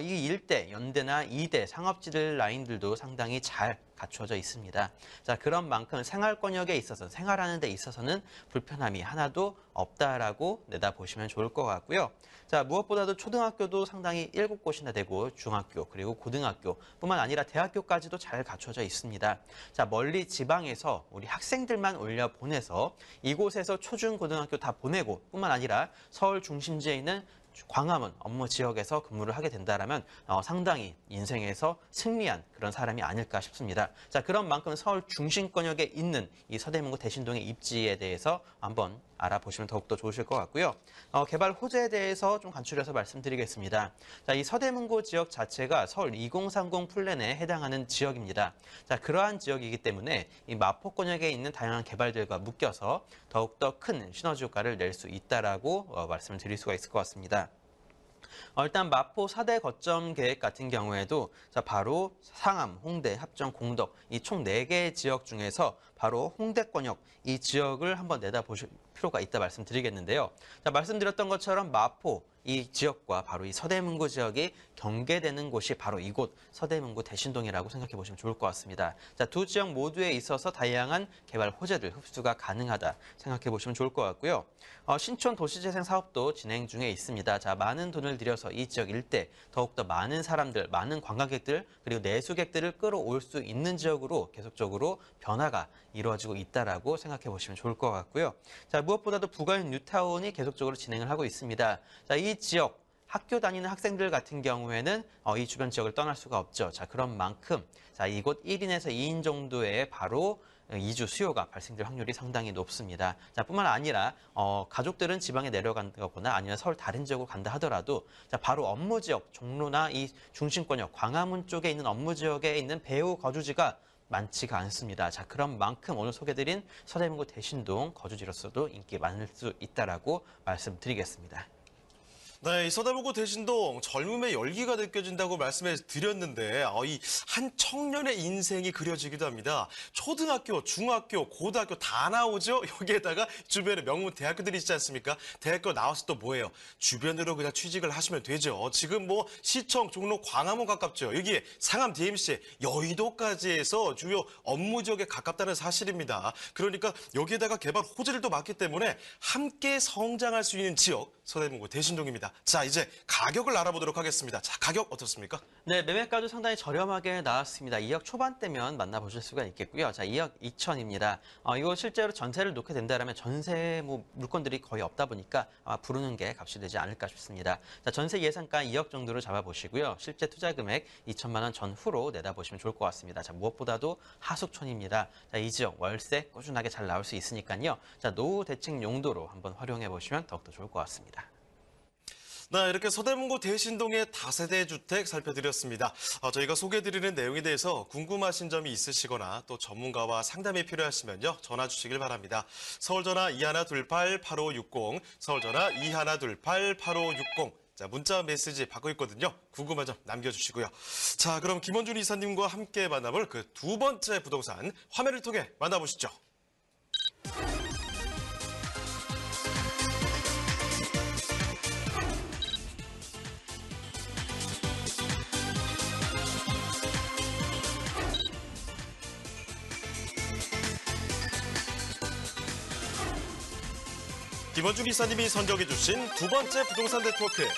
이 일대, 연대나 이대 상업지들 라인들도 상당히 잘 갖추어져 있습니다. 자, 그런 만큼 생활권역에 있어서 생활하는 데 있어서는 불편함이 하나도 없다라고 내다보시면 좋을 것 같고요. 자, 무엇보다도 초등학교도 상당히 7곳이나 되고 중학교 그리고 고등학교 뿐만 아니라 대학교까지도 잘 갖춰져 있습니다. 자, 멀리 지방에서 우리 학생들만 올려 보내서 이곳에서 초중 고등학교 다 보내고 뿐만 아니라 서울 중심지에 있는 광화문 업무 지역에서 근무를 하게 된다면 상당히 인생에서 승리한 그런 사람이 아닐까 싶습니다. 자, 그런 만큼 서울 중심권역에 있는 이 서대문구 대신동의 입지에 대해서 한번 알아보시면 더욱더 좋으실 것 같고요. 개발 호재에 대해서 좀 간추려서 말씀드리겠습니다. 자, 이 서대문구 지역 자체가 서울 2030 플랜에 해당하는 지역입니다. 자, 그러한 지역이기 때문에 이 마포권역에 있는 다양한 개발들과 묶여서 더욱더 큰 시너지 효과를 낼 수 있다라고 말씀을 드릴 수가 있을 것 같습니다. 일단 마포 4대 거점 계획 같은 경우에도 바로 상암, 홍대, 합정, 공덕 이 총 4개 지역 중에서 바로 홍대권역 이 지역을 한번 내다보실 필요가 있다 말씀드리겠는데요. 자, 말씀드렸던 것처럼 마포 이 지역과 바로 이 서대문구 지역이 경계되는 곳이 바로 이곳 서대문구 대신동이라고 생각해 보시면 좋을 것 같습니다. 자, 두 지역 모두에 있어서 다양한 개발 호재들 흡수가 가능하다 생각해 보시면 좋을 것 같고요. 신촌 도시재생 사업도 진행 중에 있습니다. 자, 많은 돈을 들여서 이 지역 일대 더욱더 많은 사람들, 많은 관광객들 그리고 내수객들을 끌어올 수 있는 지역으로 계속적으로 변화가 이루어지고 있다라고 생각해 보시면 좋을 것 같고요. 자, 무엇보다도 부가인 뉴타운이 계속적으로 진행을 하고 있습니다. 자, 이 지역 학교 다니는 학생들 같은 경우에는 이 주변 지역을 떠날 수가 없죠. 자, 그런 만큼 자, 이곳 1인에서 2인 정도의 바로 이주 수요가 발생될 확률이 상당히 높습니다. 자, 뿐만 아니라 가족들은 지방에 내려간다거나 아니면 서울 다른 지역으로 간다 하더라도 자, 바로 업무 지역, 종로나 이 중심권역, 광화문 쪽에 있는 업무 지역에 있는 배후 거주지가 많지가 않습니다. 자, 그런 만큼 오늘 소개드린 서대문구 대신동 거주지로서도 인기 많을 수 있다라고 말씀드리겠습니다. 네, 이 서대문구 대신동 젊음의 열기가 느껴진다고 말씀해 드렸는데 이 한 청년의 인생이 그려지기도 합니다. 초등학교, 중학교, 고등학교 다 나오죠. 여기에다가 주변에 명문 대학교들이 있지 않습니까? 대학교 나와서 또 뭐예요? 주변으로 그냥 취직을 하시면 되죠. 지금 뭐 시청, 종로, 광화문 가깝죠. 여기에 상암 DMC, 여의도까지 해서 주요 업무 지역에 가깝다는 사실입니다. 그러니까 여기에다가 개발 호재들도 많기 때문에 함께 성장할 수 있는 지역 서대문구 대신동입니다. 자, 이제 가격을 알아보도록 하겠습니다. 자, 가격 어떻습니까? 네, 매매가도 상당히 저렴하게 나왔습니다. 2억 초반대면 만나보실 수가 있겠고요. 자, 2억 2천입니다. 이거 실제로 전세를 놓게 된다면 전세 물건들이 거의 없다 보니까 아마 부르는 게 값이 되지 않을까 싶습니다. 자, 전세 예상가 2억 정도로 잡아보시고요. 실제 투자 금액 2천만 원 전후로 내다보시면 좋을 것 같습니다. 자, 무엇보다도 하숙촌입니다. 자, 이 지역 월세 꾸준하게 잘 나올 수 있으니까요. 자, 노후 대책 용도로 한번 활용해 보시면 더욱더 좋을 것 같습니다. 네, 이렇게 서대문구 대신동의 다세대 주택 살펴드렸습니다. 저희가 소개해드리는 내용에 대해서 궁금하신 점이 있으시거나 또 전문가와 상담이 필요하시면요. 전화 주시길 바랍니다. 서울전화 2128-8560, 서울전화 2128-8560. 자, 문자 메시지 받고 있거든요. 궁금한 점 남겨주시고요. 자, 그럼 김원준 이사님과 함께 만나볼 그 두 번째 부동산 화면을 통해 만나보시죠. 김원준 이사님이 선정해 주신 두 번째 부동산 네트워크.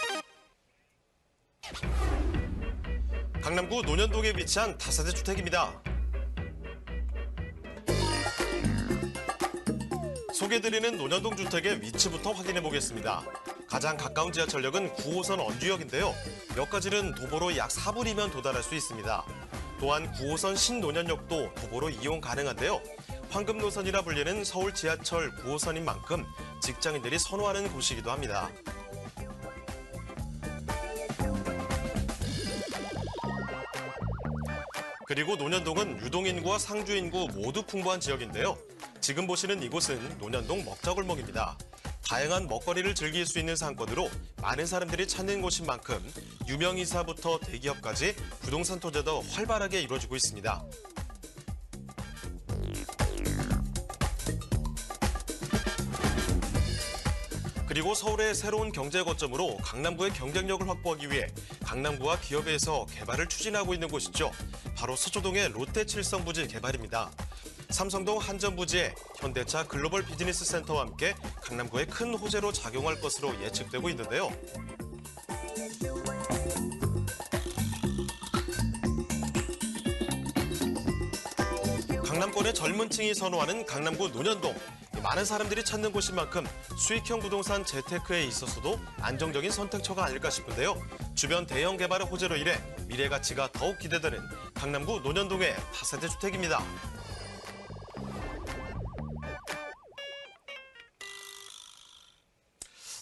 강남구 논현동에 위치한 다세대 주택입니다. 소개드리는 논현동 주택의 위치부터 확인해 보겠습니다. 가장 가까운 지하철역은 9호선 언주역인데요. 역까지는 도보로 약 4분이면 도달할 수 있습니다. 또한 9호선 신논현역도 도보로 이용 가능한데요. 황금 노선이라 불리는 서울 지하철 9호선인 만큼 직장인들이 선호하는 곳이기도 합니다. 그리고 논현동은 유동인구와 상주인구 모두 풍부한 지역인데요. 지금 보시는 이곳은 논현동 먹자골목입니다. 다양한 먹거리를 즐길 수 있는 상권으로 많은 사람들이 찾는 곳인 만큼 유명인사부터 대기업까지 부동산 투자도 활발하게 이루어지고 있습니다. 그리고 서울의 새로운 경제 거점으로 강남구의 경쟁력을 확보하기 위해 강남구와 기업에서 개발을 추진하고 있는 곳이죠. 바로 서초동의 롯데칠성 부지 개발입니다. 삼성동 한전부지에 현대차 글로벌 비즈니스 센터와 함께 강남구의 큰 호재로 작용할 것으로 예측되고 있는데요. 강남권의 젊은 층이 선호하는 강남구 논현동. 많은 사람들이 찾는 곳인 만큼 수익형 부동산 재테크에 있어서도 안정적인 선택처가 아닐까 싶은데요. 주변 대형 개발의 호재로 인해 미래 가치가 더욱 기대되는 강남구 논현동의 다세대 주택입니다.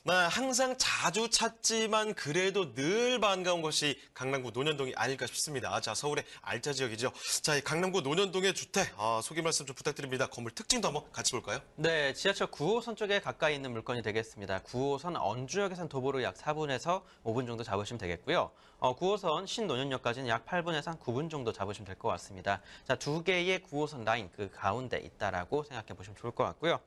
네, 항상 자주 찾지만 그래도 늘 반가운 것이 강남구 논현동이 아닐까 싶습니다. 자, 서울의 알짜 지역이죠. 자, 이 강남구 논현동의 주택 소개 말씀 좀 부탁드립니다. 건물 특징도 한번 같이 볼까요? 네, 지하철 9호선 쪽에 가까이 있는 물건이 되겠습니다. 9호선 언주역에선 도보로 약 4분에서 5분 정도 잡으시면 되겠고요. 9호선 신논현역까지는 약 8분에서 한 9분 정도 잡으시면 될 것 같습니다. 자, 두 개의 9호선 라인 그 가운데 있다라고 생각해 보시면 좋을 것 같고요.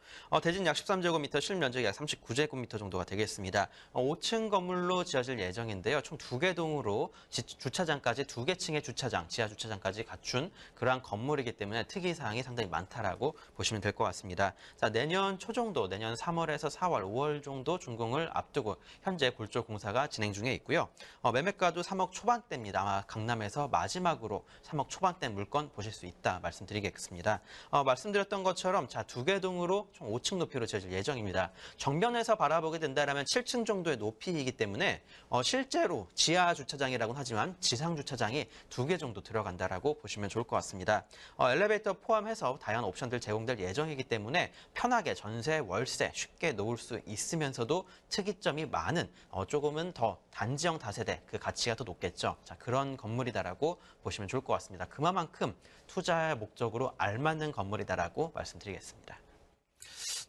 대진 약 13제곱미터, 실면적이 약 39제곱미터 정도가 되겠습니다. 5층 건물로 지어질 예정인데요. 총 2개 동으로 주차장까지 2개 층의 주차장, 지하 주차장까지 갖춘 그러한 건물이기 때문에 특이사항이 상당히 많다라고 보시면 될 것 같습니다. 자, 내년 초 정도, 내년 3월에서 4월, 5월 정도 준공을 앞두고 현재 골조 공사가 진행 중에 있고요. 매매가도 3억 초반대입니다. 아마 강남에서 마지막으로 3억 초반대 물건 보실 수 있다 말씀드리겠습니다. 말씀드렸던 것처럼 자, 2개 동으로 총 5층 높이로 지어질 예정입니다. 정면에서 바라보게 된다면 7층 정도의 높이이기 때문에 실제로 지하 주차장이라고는 하지만 지상 주차장이 2개 정도 들어간다라고 보시면 좋을 것 같습니다. 엘리베이터 포함해서 다양한 옵션들 제공될 예정이기 때문에 편하게 전세, 월세 쉽게 놓을 수 있으면서도 특이점이 많은 조금은 더 단지형 다세대 그 가치가 더 높겠죠. 자, 그런 건물이다라고 보시면 좋을 것 같습니다. 그만큼 투자의 목적으로 알맞는 건물이다라고 말씀드리겠습니다.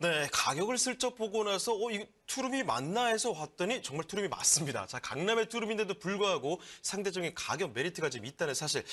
네, 가격을 슬쩍 보고 나서 투룸이 맞나 해서 왔더니 정말 투룸이 맞습니다. 자, 강남의 투룸인데도 불구하고 상대적인 가격 메리트가 좀 있다는 사실.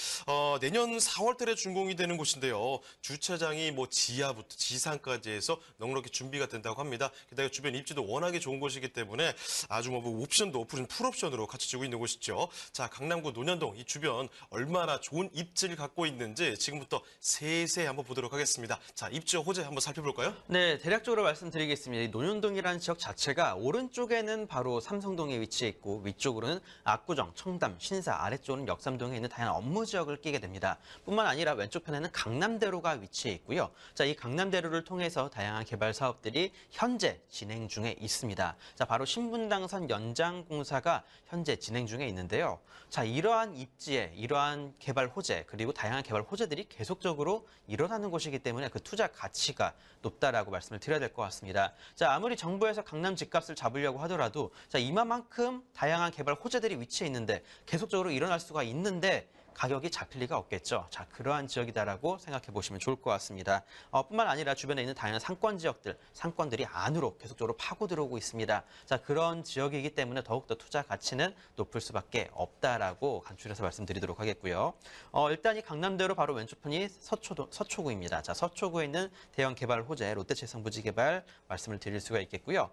내년 4월 달에 준공이 되는 곳인데요. 주차장이 뭐 지하부터 지상까지 해서 넉넉히 준비가 된다고 합니다. 게다가 주변 입지도 워낙에 좋은 곳이기 때문에 아주 뭐 옵션도 풀옵션으로 갖춰지고 있는 곳이죠. 자, 강남구 논현동 이 주변 얼마나 좋은 입지를 갖고 있는지 지금부터 세세히 한번 보도록 하겠습니다. 자, 입지와 호재 한번 살펴볼까요? 네, 대략적으로 말씀드리겠습니다. 이 논현동이라는 지역 자체가 오른쪽에는 바로 삼성동에 위치해 있고 위쪽으로는 압구정, 청담, 신사, 아래쪽은 역삼동에 있는 다양한 업무 지역을 끼게 됩니다. 뿐만 아니라 왼쪽 편에는 강남대로가 위치해 있고요. 자, 이 강남대로를 통해서 다양한 개발 사업들이 현재 진행 중에 있습니다. 자, 바로 신분당선 연장 공사가 현재 진행 중에 있는데요. 자, 이러한 입지에 이러한 개발 호재 그리고 다양한 개발 호재들이 계속적으로 일어나는 곳이기 때문에 그 투자 가치가 높다라고 말씀을 드려야 될 것 같습니다. 자, 아무리 정부에서 강남 집값을 잡으려고 하더라도 자, 이만큼 다양한 개발 호재들이 위치해 있는데 계속적으로 일어날 수가 있는데 가격이 잡힐 리가 없겠죠. 자, 그러한 지역이다라고 생각해 보시면 좋을 것 같습니다. 뿐만 아니라 주변에 있는 다양한 상권 지역들, 상권들이 안으로 계속적으로 파고 들어오고 있습니다. 자, 그런 지역이기 때문에 더욱더 투자 가치는 높을 수밖에 없다라고 간추려서 말씀드리도록 하겠고요. 일단 이 강남대로 바로 왼쪽편이 서초구입니다. 자, 서초구에 있는 대형 개발 호재 롯데채성부지 개발 말씀을 드릴 수가 있겠고요.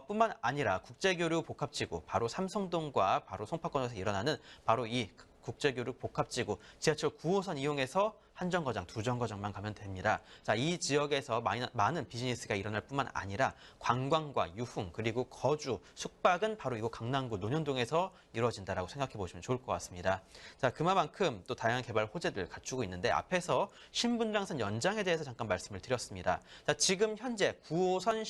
뿐만 아니라 국제교류 복합지구, 바로 삼성동과 바로 송파권에서 일어나는 바로 이 국제교류 복합지구 지하철 9호선 이용해서 한 정거장, 두 정거장만 가면 됩니다. 자, 이 지역에서 많은 비즈니스가 일어날 뿐만 아니라 관광과 유흥 그리고 거주, 숙박은 바로 이곳 강남구 논현동에서 이루어진다라고 생각해 보시면 좋을 것 같습니다. 자, 그만큼 또 다양한 개발 호재들 갖추고 있는데 앞에서 신분당선 연장에 대해서 잠깐 말씀을 드렸습니다. 자, 지금 현재 9호선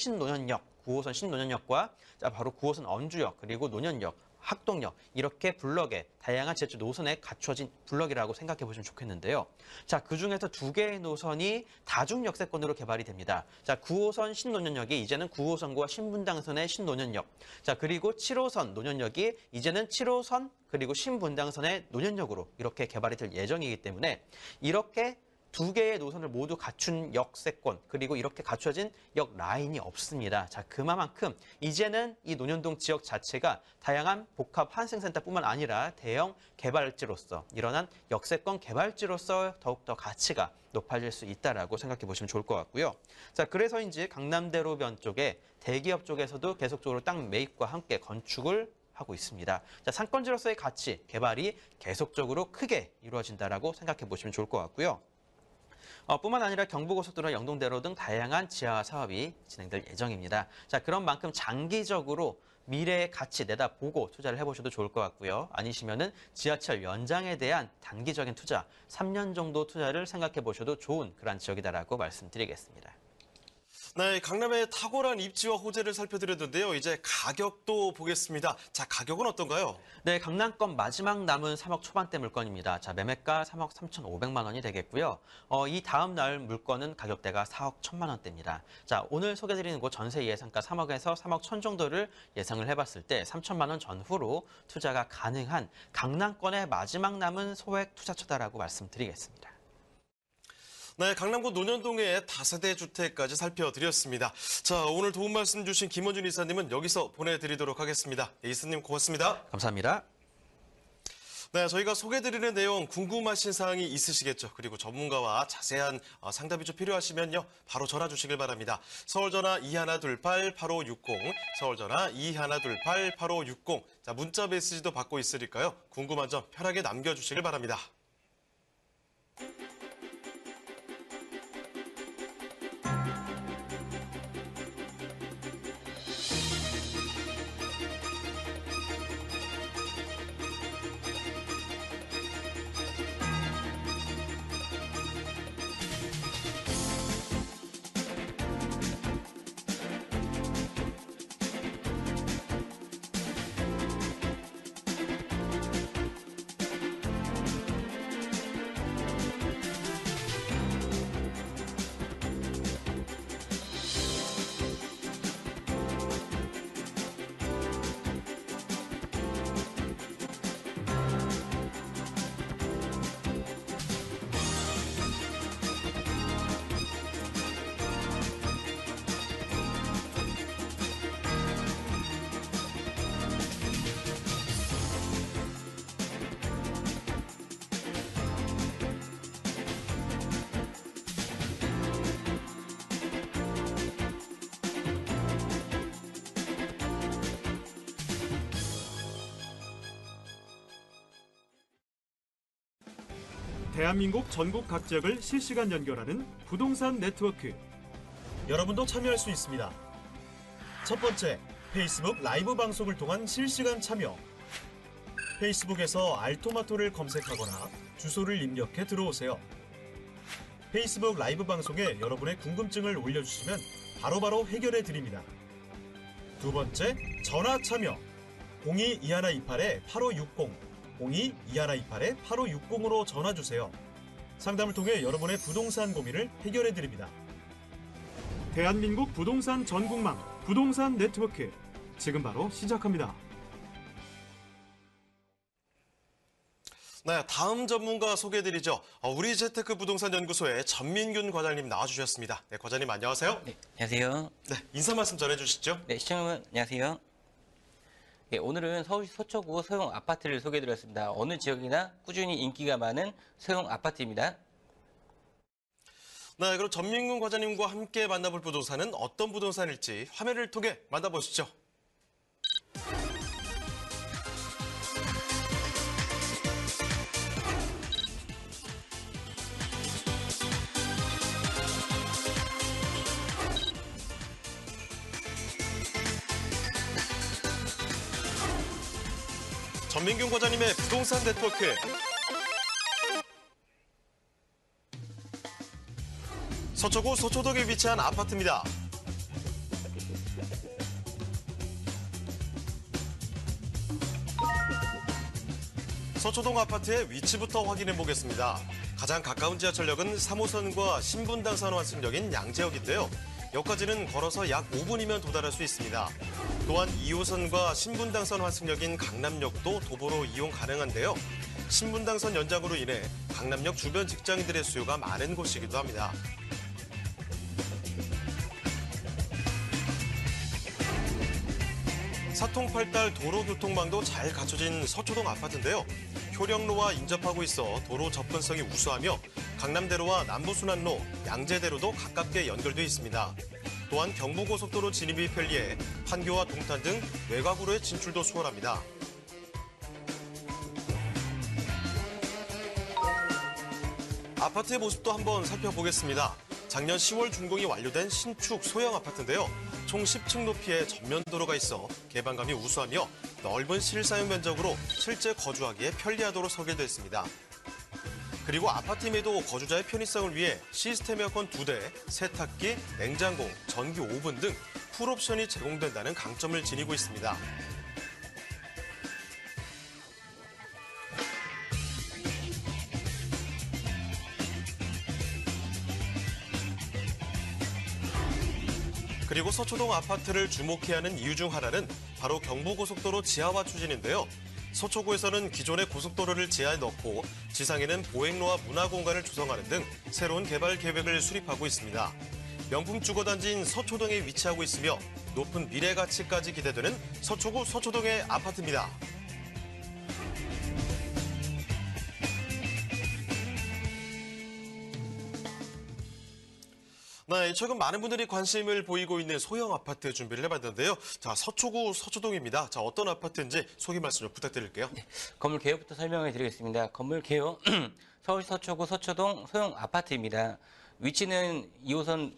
신논현역과 자, 바로 9호선 언주역 그리고 논현역 학동역 이렇게 블럭에 다양한 지하철 노선에 갖춰진 블럭이라고 생각해 보시면 좋겠는데요. 자, 그중에서 두 개의 노선이 다중 역세권으로 개발이 됩니다. 자, 9호선 신논현역이 이제는 9호선과 신분당선의 신논현역. 자, 그리고 7호선 논현역이 이제는 7호선 그리고 신분당선의 논현역으로 이렇게 개발이 될 예정이기 때문에 이렇게 두 개의 노선을 모두 갖춘 역세권 그리고 이렇게 갖춰진 역 라인이 없습니다. 자, 그만큼 이제는 이 논현동 지역 자체가 다양한 복합 환승센터뿐만 아니라 대형 개발지로서 일어난 역세권 개발지로서 더욱더 가치가 높아질 수 있다라고 생각해 보시면 좋을 것 같고요. 자, 그래서인지 강남대로변 쪽에 대기업 쪽에서도 계속적으로 땅 매입과 함께 건축을 하고 있습니다. 자, 상권지로서의 가치, 개발이 계속적으로 크게 이루어진다라고 생각해 보시면 좋을 것 같고요. 뿐만 아니라 경부고속도로나 영동대로 등 다양한 지하 사업이 진행될 예정입니다. 자, 그런 만큼 장기적으로 미래의 가치 내다보고 투자를 해보셔도 좋을 것 같고요. 아니시면은 지하철 연장에 대한 단기적인 투자, 3년 정도 투자를 생각해 보셔도 좋은 그런 지역이다라고 말씀드리겠습니다. 네, 강남의 탁월한 입지와 호재를 살펴드렸는데요. 이제 가격도 보겠습니다. 자, 가격은 어떤가요? 네, 강남권 마지막 남은 3억 초반대 물건입니다. 자, 매매가 3억 3,500만 원이 되겠고요. 이 다음 날 물건은 가격대가 4억 1,000만 원대입니다. 자, 오늘 소개드리는 곳 전세 예상가 3억에서 3억 1,000 정도를 예상을 해봤을 때 3천만 원 전후로 투자가 가능한 강남권의 마지막 남은 소액 투자처다라고 말씀드리겠습니다. 네, 강남구 논현동의 다세대 주택까지 살펴드렸습니다. 자, 오늘 도움 말씀 주신 김원준 이사님은 여기서 보내드리도록 하겠습니다. 이사님 고맙습니다. 감사합니다. 네, 저희가 소개드리는 내용 궁금하신 사항이 있으시겠죠. 그리고 전문가와 자세한 상담이 좀 필요하시면요. 바로 전화 주시길 바랍니다. 서울전화 2128-8560, 서울전화 2128-8560. 자, 문자 메시지도 받고 있으니까요. 궁금한 점 편하게 남겨주시길 바랍니다. 대한민국 전국 각 지역을 실시간 연결하는 부동산 네트워크. 여러분도 참여할 수 있습니다. 첫 번째, 페이스북 라이브 방송을 통한 실시간 참여. 페이스북에서 알토마토를 검색하거나 주소를 입력해 들어오세요. 페이스북 라이브 방송에 여러분의 궁금증을 올려주시면 바로바로 해결해 드립니다. 두 번째, 전화 참여. 02-2128-8560, 02-2128-8560으로 전화 주세요. 상담을 통해 여러분의 부동산 고민을 해결해 드립니다. 대한민국 부동산 전국망 부동산 네트워크, 지금 바로 시작합니다. 네, 다음 전문가 소개해드리죠. 우리 재테크 부동산 연구소의 전민균 과장님 나와주셨습니다. 네, 과장님 안녕하세요. 네, 안녕하세요. 네, 인사 말씀 전해주시죠. 네, 시청자 여러분 안녕하세요. 네, 오늘은 서울시 서초구 소형 아파트를 소개해드렸습니다. 어느 지역이나 꾸준히 인기가 많은 소형 아파트입니다. 네, 그럼 전민균 과장님과 함께 만나볼 부동산은 어떤 부동산일지 화면을 통해 만나보시죠. 전민균 과장님의 부동산 네트워크. 서초구 서초동에 위치한 아파트입니다. 서초동 아파트의 위치부터 확인해 보겠습니다. 가장 가까운 지하철역은 3호선과 신분당선 환승역인 양재역인데요. 역까지는 걸어서 약 5분이면 도달할 수 있습니다. 또한 2호선과 신분당선 환승역인 강남역도 도보로 이용 가능한데요. 신분당선 연장으로 인해 강남역 주변 직장인들의 수요가 많은 곳이기도 합니다. 사통팔달 도로교통망도 잘 갖춰진 서초동 아파트인데요. 효령로와 인접하고 있어 도로 접근성이 우수하며 강남대로와 남부순환로, 양재대로도 가깝게 연결돼 있습니다. 또한 경부고속도로 진입이 편리해 판교와 동탄 등 외곽으로의 진출도 수월합니다. 아파트의 모습도 한번 살펴보겠습니다. 작년 10월 준공이 완료된 신축 소형 아파트인데요. 총 10층 높이의 전면도로가 있어 개방감이 우수하며 넓은 실사용 면적으로 실제 거주하기에 편리하도록 설계되어 있습니다. 그리고 아파트임에도 거주자의 편의성을 위해 시스템 에어컨 2대, 세탁기, 냉장고, 전기 오븐 등 풀옵션이 제공된다는 강점을 지니고 있습니다. 그리고 서초동 아파트를 주목해야 하는 이유 중 하나는 바로 경부고속도로 지하화 추진인데요. 서초구에서는 기존의 고속도로를 지하에 넣고 지상에는 보행로와 문화공간을 조성하는 등 새로운 개발 계획을 수립하고 있습니다. 명품 주거단지인 서초동에 위치하고 있으며 높은 미래 가치까지 기대되는 서초구 서초동의 아파트입니다. 네, 최근 많은 분들이 관심을 보이고 있는 소형 아파트 준비를 해봤는데요. 자, 서초구 서초동입니다. 자, 어떤 아파트인지 소개 말씀 좀 부탁드릴게요. 네, 건물 개요부터 설명해 드리겠습니다. 건물 개요, 서울시 서초구 서초동 소형 아파트입니다. 위치는 2호선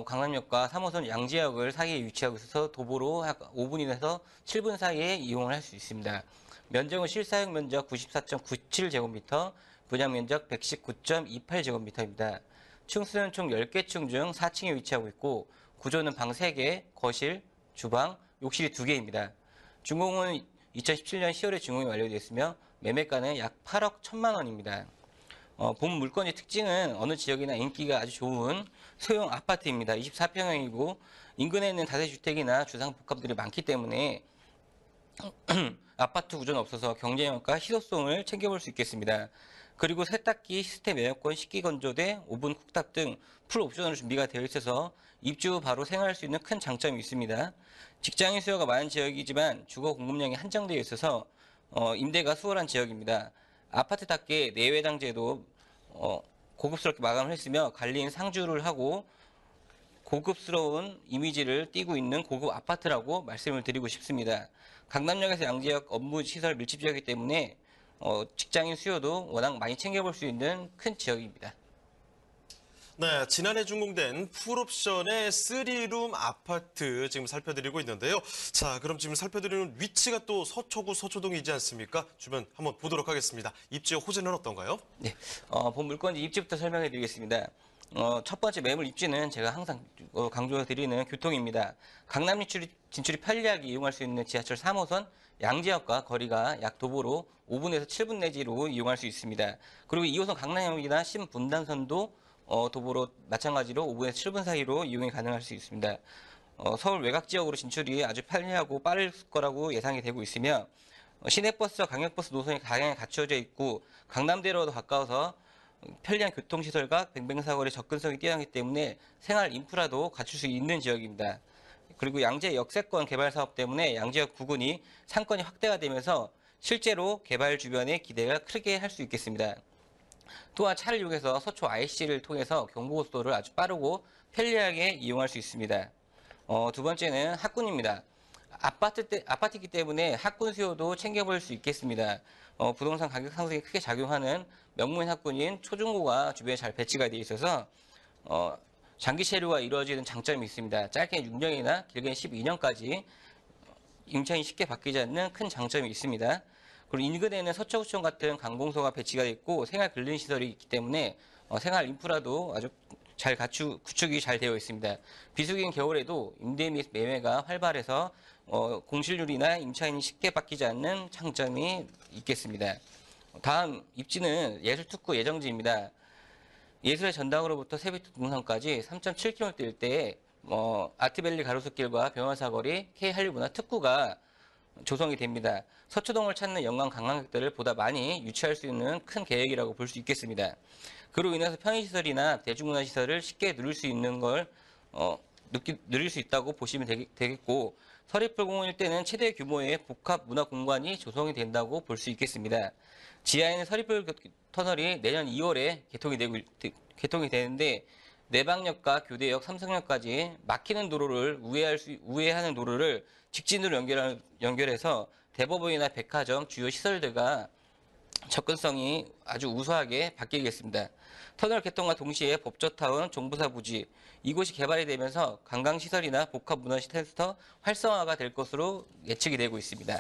강남역과 3호선 양재역을 사이에 위치하고 있어서 도보로 약 5분 이내에서 7분 사이에 이용을 할 수 있습니다. 면적은 실사용 면적 94.97제곱미터, 분양 면적 119.28제곱미터입니다. 층수는 총 10개 층 중 4층에 위치하고 있고 구조는 방 3개, 거실, 주방, 욕실이 2개입니다. 준공은 2017년 10월에 준공이 완료되었으며 매매가는 약 8억 1천만 원입니다. 본 물건의 특징은 어느 지역이나 인기가 아주 좋은 소형 아파트입니다. 24평형이고 인근에 있는 다세주택이나 주상복합들이 많기 때문에 아파트 구조는 없어서 경쟁력과 희소성을 챙겨볼 수 있겠습니다. 그리고 세탁기, 시스템 에어컨, 식기건조대, 오븐, 쿡탑 등 풀 옵션으로 준비가 되어 있어서 입주 후 바로 생활할 수 있는 큰 장점이 있습니다. 직장인 수요가 많은 지역이지만 주거 공급량이 한정되어 있어서 임대가 수월한 지역입니다. 아파트답게 내외장제도 고급스럽게 마감을 했으며 관리인 상주를 하고 고급스러운 이미지를 띠고 있는 고급 아파트라고 말씀을 드리고 싶습니다. 강남역에서 양재역 업무 시설 밀집 지역이기 때문에 직장인 수요도 워낙 많이 챙겨볼 수 있는 큰 지역입니다. 네, 지난해 준공된 풀옵션의 3룸 아파트 지금 살펴드리고 있는데요. 자, 그럼 지금 살펴드리는 위치가 또 서초구 서초동이지 않습니까? 주변 한번 보도록 하겠습니다. 입지의 호재는 어떤가요? 네, 본 물건지 입지부터 설명해 드리겠습니다. 첫 번째 매물 입지는 제가 항상 강조해 드리는 교통입니다. 강남 진출이 편리하게 이용할 수 있는 지하철 3호선 양지역과 거리가 약 도보로 5분에서 7분 내지로 이용할 수 있습니다. 그리고 2호선 강남역이나 신분당선도 도보로 마찬가지로 5분에서 7분 사이로 이용이 가능할 수 있습니다. 서울 외곽 지역으로 진출이 아주 편리하고 빠를 거라고 예상이 되고 있으며 시내버스와 광역버스 노선이 다양하게 갖추어져 있고 강남대로도 가까워서 편리한 교통시설과 뱅뱅사거리 접근성이 뛰어나기 때문에 생활 인프라도 갖출 수 있는 지역입니다. 그리고 양재 역세권 개발 사업 때문에 양재역 부근이 상권이 확대가 되면서 실제로 개발 주변에 기대가 크게 할 수 있겠습니다. 또한 차를 이용해서 서초 IC를 통해서 경부고속도로를 아주 빠르고 편리하게 이용할 수 있습니다. 두 번째는 학군입니다. 아파트이기 때문에 학군 수요도 챙겨볼 수 있겠습니다. 부동산 가격 상승에 크게 작용하는 명문 학군인 초중고가 주변에 잘 배치가 되어 있어서 장기 체류가 이루어지는 장점이 있습니다. 짧게 6년이나 길게는 12년까지 임차인이 쉽게 바뀌지 않는 큰 장점이 있습니다. 그리고 인근에는 서초구청 같은 관공서가 배치가 되어 있고 생활 근린 시설이 있기 때문에 생활 인프라도 아주 잘 구축이 잘 되어 있습니다. 비수기인 겨울에도 임대 및 매매가 활발해서 공실률이나 임차인이 쉽게 바뀌지 않는 장점이 있겠습니다. 다음 입지는 예술특구 예정지입니다. 예술의 전당으로부터 세빛 동산까지 3.7km 일대에 아트밸리 가로수길과 변호사거리, K한류문화 특구가 조성이 됩니다. 서초동을 찾는 연관 관광객들을 보다 많이 유치할 수 있는 큰 계획이라고 볼 수 있겠습니다. 그로 인해서 편의시설이나 대중문화시설을 쉽게 누릴 수 있는 걸 누릴 수 있다고 보시면 되겠고 서리풀공원 일대는 최대 규모의 복합문화공간이 조성이 된다고 볼 수 있겠습니다. 지하에는 서리풀 터널이 내년 2월에 개통이 되는데 내방역과 교대역, 삼성역까지 막히는 도로를 우회하는 도로를 직진으로 연결해서 대법원이나 백화점, 주요 시설들과 접근성이 아주 우수하게 바뀌겠습니다. 터널 개통과 동시에 법조타운, 종부사 부지 이곳이 개발이 되면서 관광시설이나 복합문화센터 활성화가 될 것으로 예측이 되고 있습니다.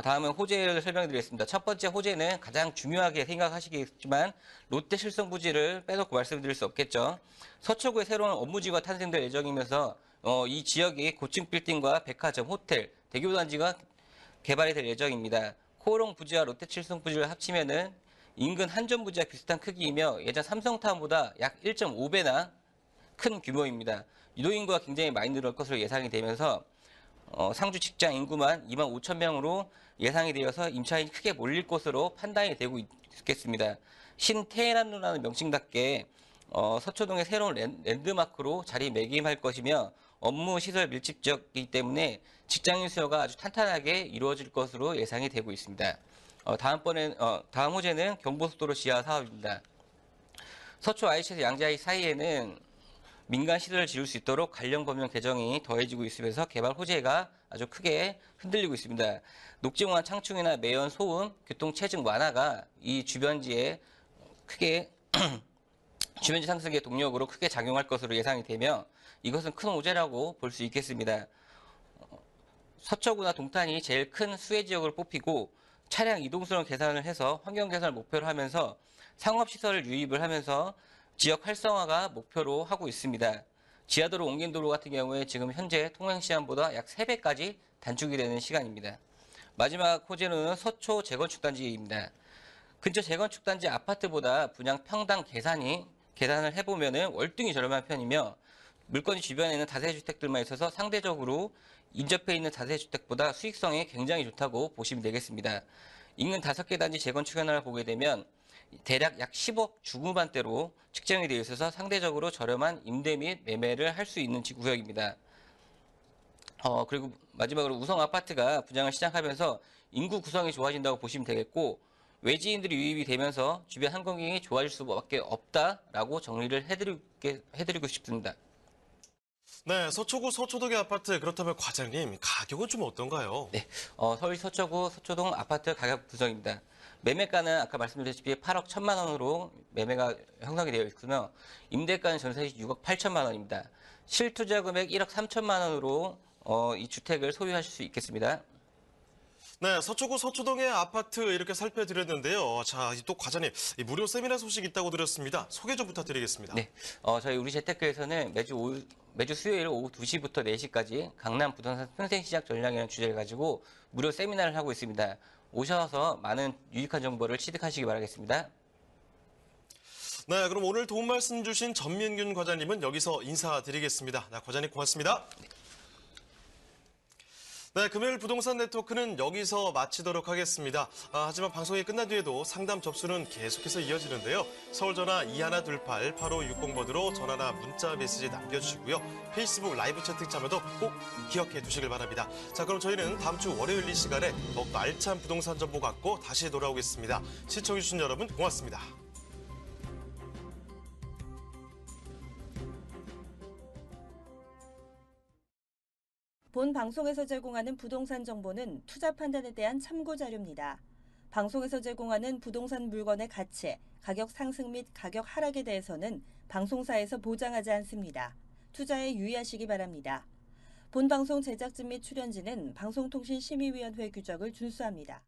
다음은 호재를 설명드리겠습니다. 첫 번째 호재는 가장 중요하게 생각하시겠지만 롯데 실성부지를 빼놓고 말씀드릴 수 없겠죠. 서초구에 새로운 업무지구가 탄생될 예정이면서 이 지역이 고층 빌딩과 백화점, 호텔, 대교단지가 개발이 될 예정입니다. 코오롱 부지와 롯데 칠성 부지를 합치면은 인근 한전 부지와 비슷한 크기이며 예전 삼성타운보다 약 1.5배나 큰 규모입니다. 유도인구가 굉장히 많이 늘어날 것으로 예상이 되면서 상주 직장 인구만 2만 5천 명으로 예상이 되어서 임차인이 크게 몰릴 것으로 판단이 되고 있겠습니다. 신테헤란로라는 명칭답게 서초동의 새로운 랜드마크로 자리매김할 것이며 업무 시설 밀집 지역이기 때문에 직장인 수요가 아주 탄탄하게 이루어질 것으로 예상이 되고 있습니다. 다음 호재는 경부고속도로 지하 사업입니다. 서초 IC에서 양재 사이에는 민간 시설을 지을 수 있도록 관련 법령 개정이 더해지고 있으면서 개발 호재가 아주 크게 흔들리고 있습니다. 녹지공원 창충이나 매연 소음, 교통 체증 완화가 이 주변지에 크게 주변지 상승의 동력으로 크게 작용할 것으로 예상이 되며 이것은 큰 호재라고 볼 수 있겠습니다. 서초구나 동탄이 제일 큰 수혜 지역으로 뽑히고 차량 이동수를 계산을 해서 환경 개선을 목표로 하면서 상업시설을 유입을 하면서 지역 활성화가 목표로 하고 있습니다. 지하도로 옮긴 도로 같은 경우에 지금 현재 통행시간보다 약 3배까지 단축이 되는 시간입니다. 마지막 호재는 서초 재건축단지입니다. 근처 재건축단지 아파트보다 분양 평당 계산을 해보면 월등히 저렴한 편이며 물건지 주변에는 다세주택들만 있어서 상대적으로 인접해 있는 다세주택보다 수익성이 굉장히 좋다고 보시면 되겠습니다. 인근 5개 단지 재건축 현황을 보게 되면 대략 약 10억 중후반대로 측정이 되어 있어서 상대적으로 저렴한 임대 및 매매를 할 수 있는 구역입니다. 그리고 마지막으로 우성 아파트가 분양을 시작하면서 인구 구성이 좋아진다고 보시면 되겠고 외지인들이 유입이 되면서 주변 환경이 좋아질 수밖에 없다라고 정리를 해드리고 싶습니다. 네, 서초구 서초동의 아파트 그렇다면 과장님 가격은 좀 어떤가요? 네, 서울 서초구 서초동 아파트 가격 분석입니다. 매매가는 아까 말씀드렸다시피 8억 1천만 원으로 매매가 형성이 되어 있으며 임대가는 전세 6억 8천만 원입니다. 실투자 금액 1억 3천만 원으로 이 주택을 소유하실 수 있겠습니다. 네, 서초구 서초동의 아파트 이렇게 살펴드렸는데요. 자, 또 과장님, 이 무료 세미나 소식 있다고 들었습니다. 소개 좀 부탁드리겠습니다. 네, 저희 우리 재테크에서는 매주 수요일 오후 2시부터 4시까지 강남 부동산 평생시작 전략이라는 주제를 가지고 무료 세미나를 하고 있습니다. 오셔서 많은 유익한 정보를 취득하시기 바라겠습니다. 네, 그럼 오늘 도움 말씀 주신 전민균 과장님은 여기서 인사드리겠습니다. 네, 과장님 고맙습니다. 네, 금요일 부동산 네트워크는 여기서 마치도록 하겠습니다. 하지만 방송이 끝난 뒤에도 상담 접수는 계속해서 이어지는데요. 서울전화 2128-8560번으로 전화나 문자 메시지 남겨주시고요. 페이스북 라이브 채팅 참여도 꼭 기억해 두시길 바랍니다. 자, 그럼 저희는 다음 주 월요일 이 시간에 더욱더 알찬 부동산 정보 갖고 다시 돌아오겠습니다. 시청해주신 여러분 고맙습니다. 본 방송에서 제공하는 부동산 정보는 투자 판단에 대한 참고 자료입니다. 방송에서 제공하는 부동산 물건의 가치, 가격 상승 및 가격 하락에 대해서는 방송사에서 보장하지 않습니다. 투자에 유의하시기 바랍니다. 본 방송 제작진 및 출연진은 방송통신심의위원회 규정을 준수합니다.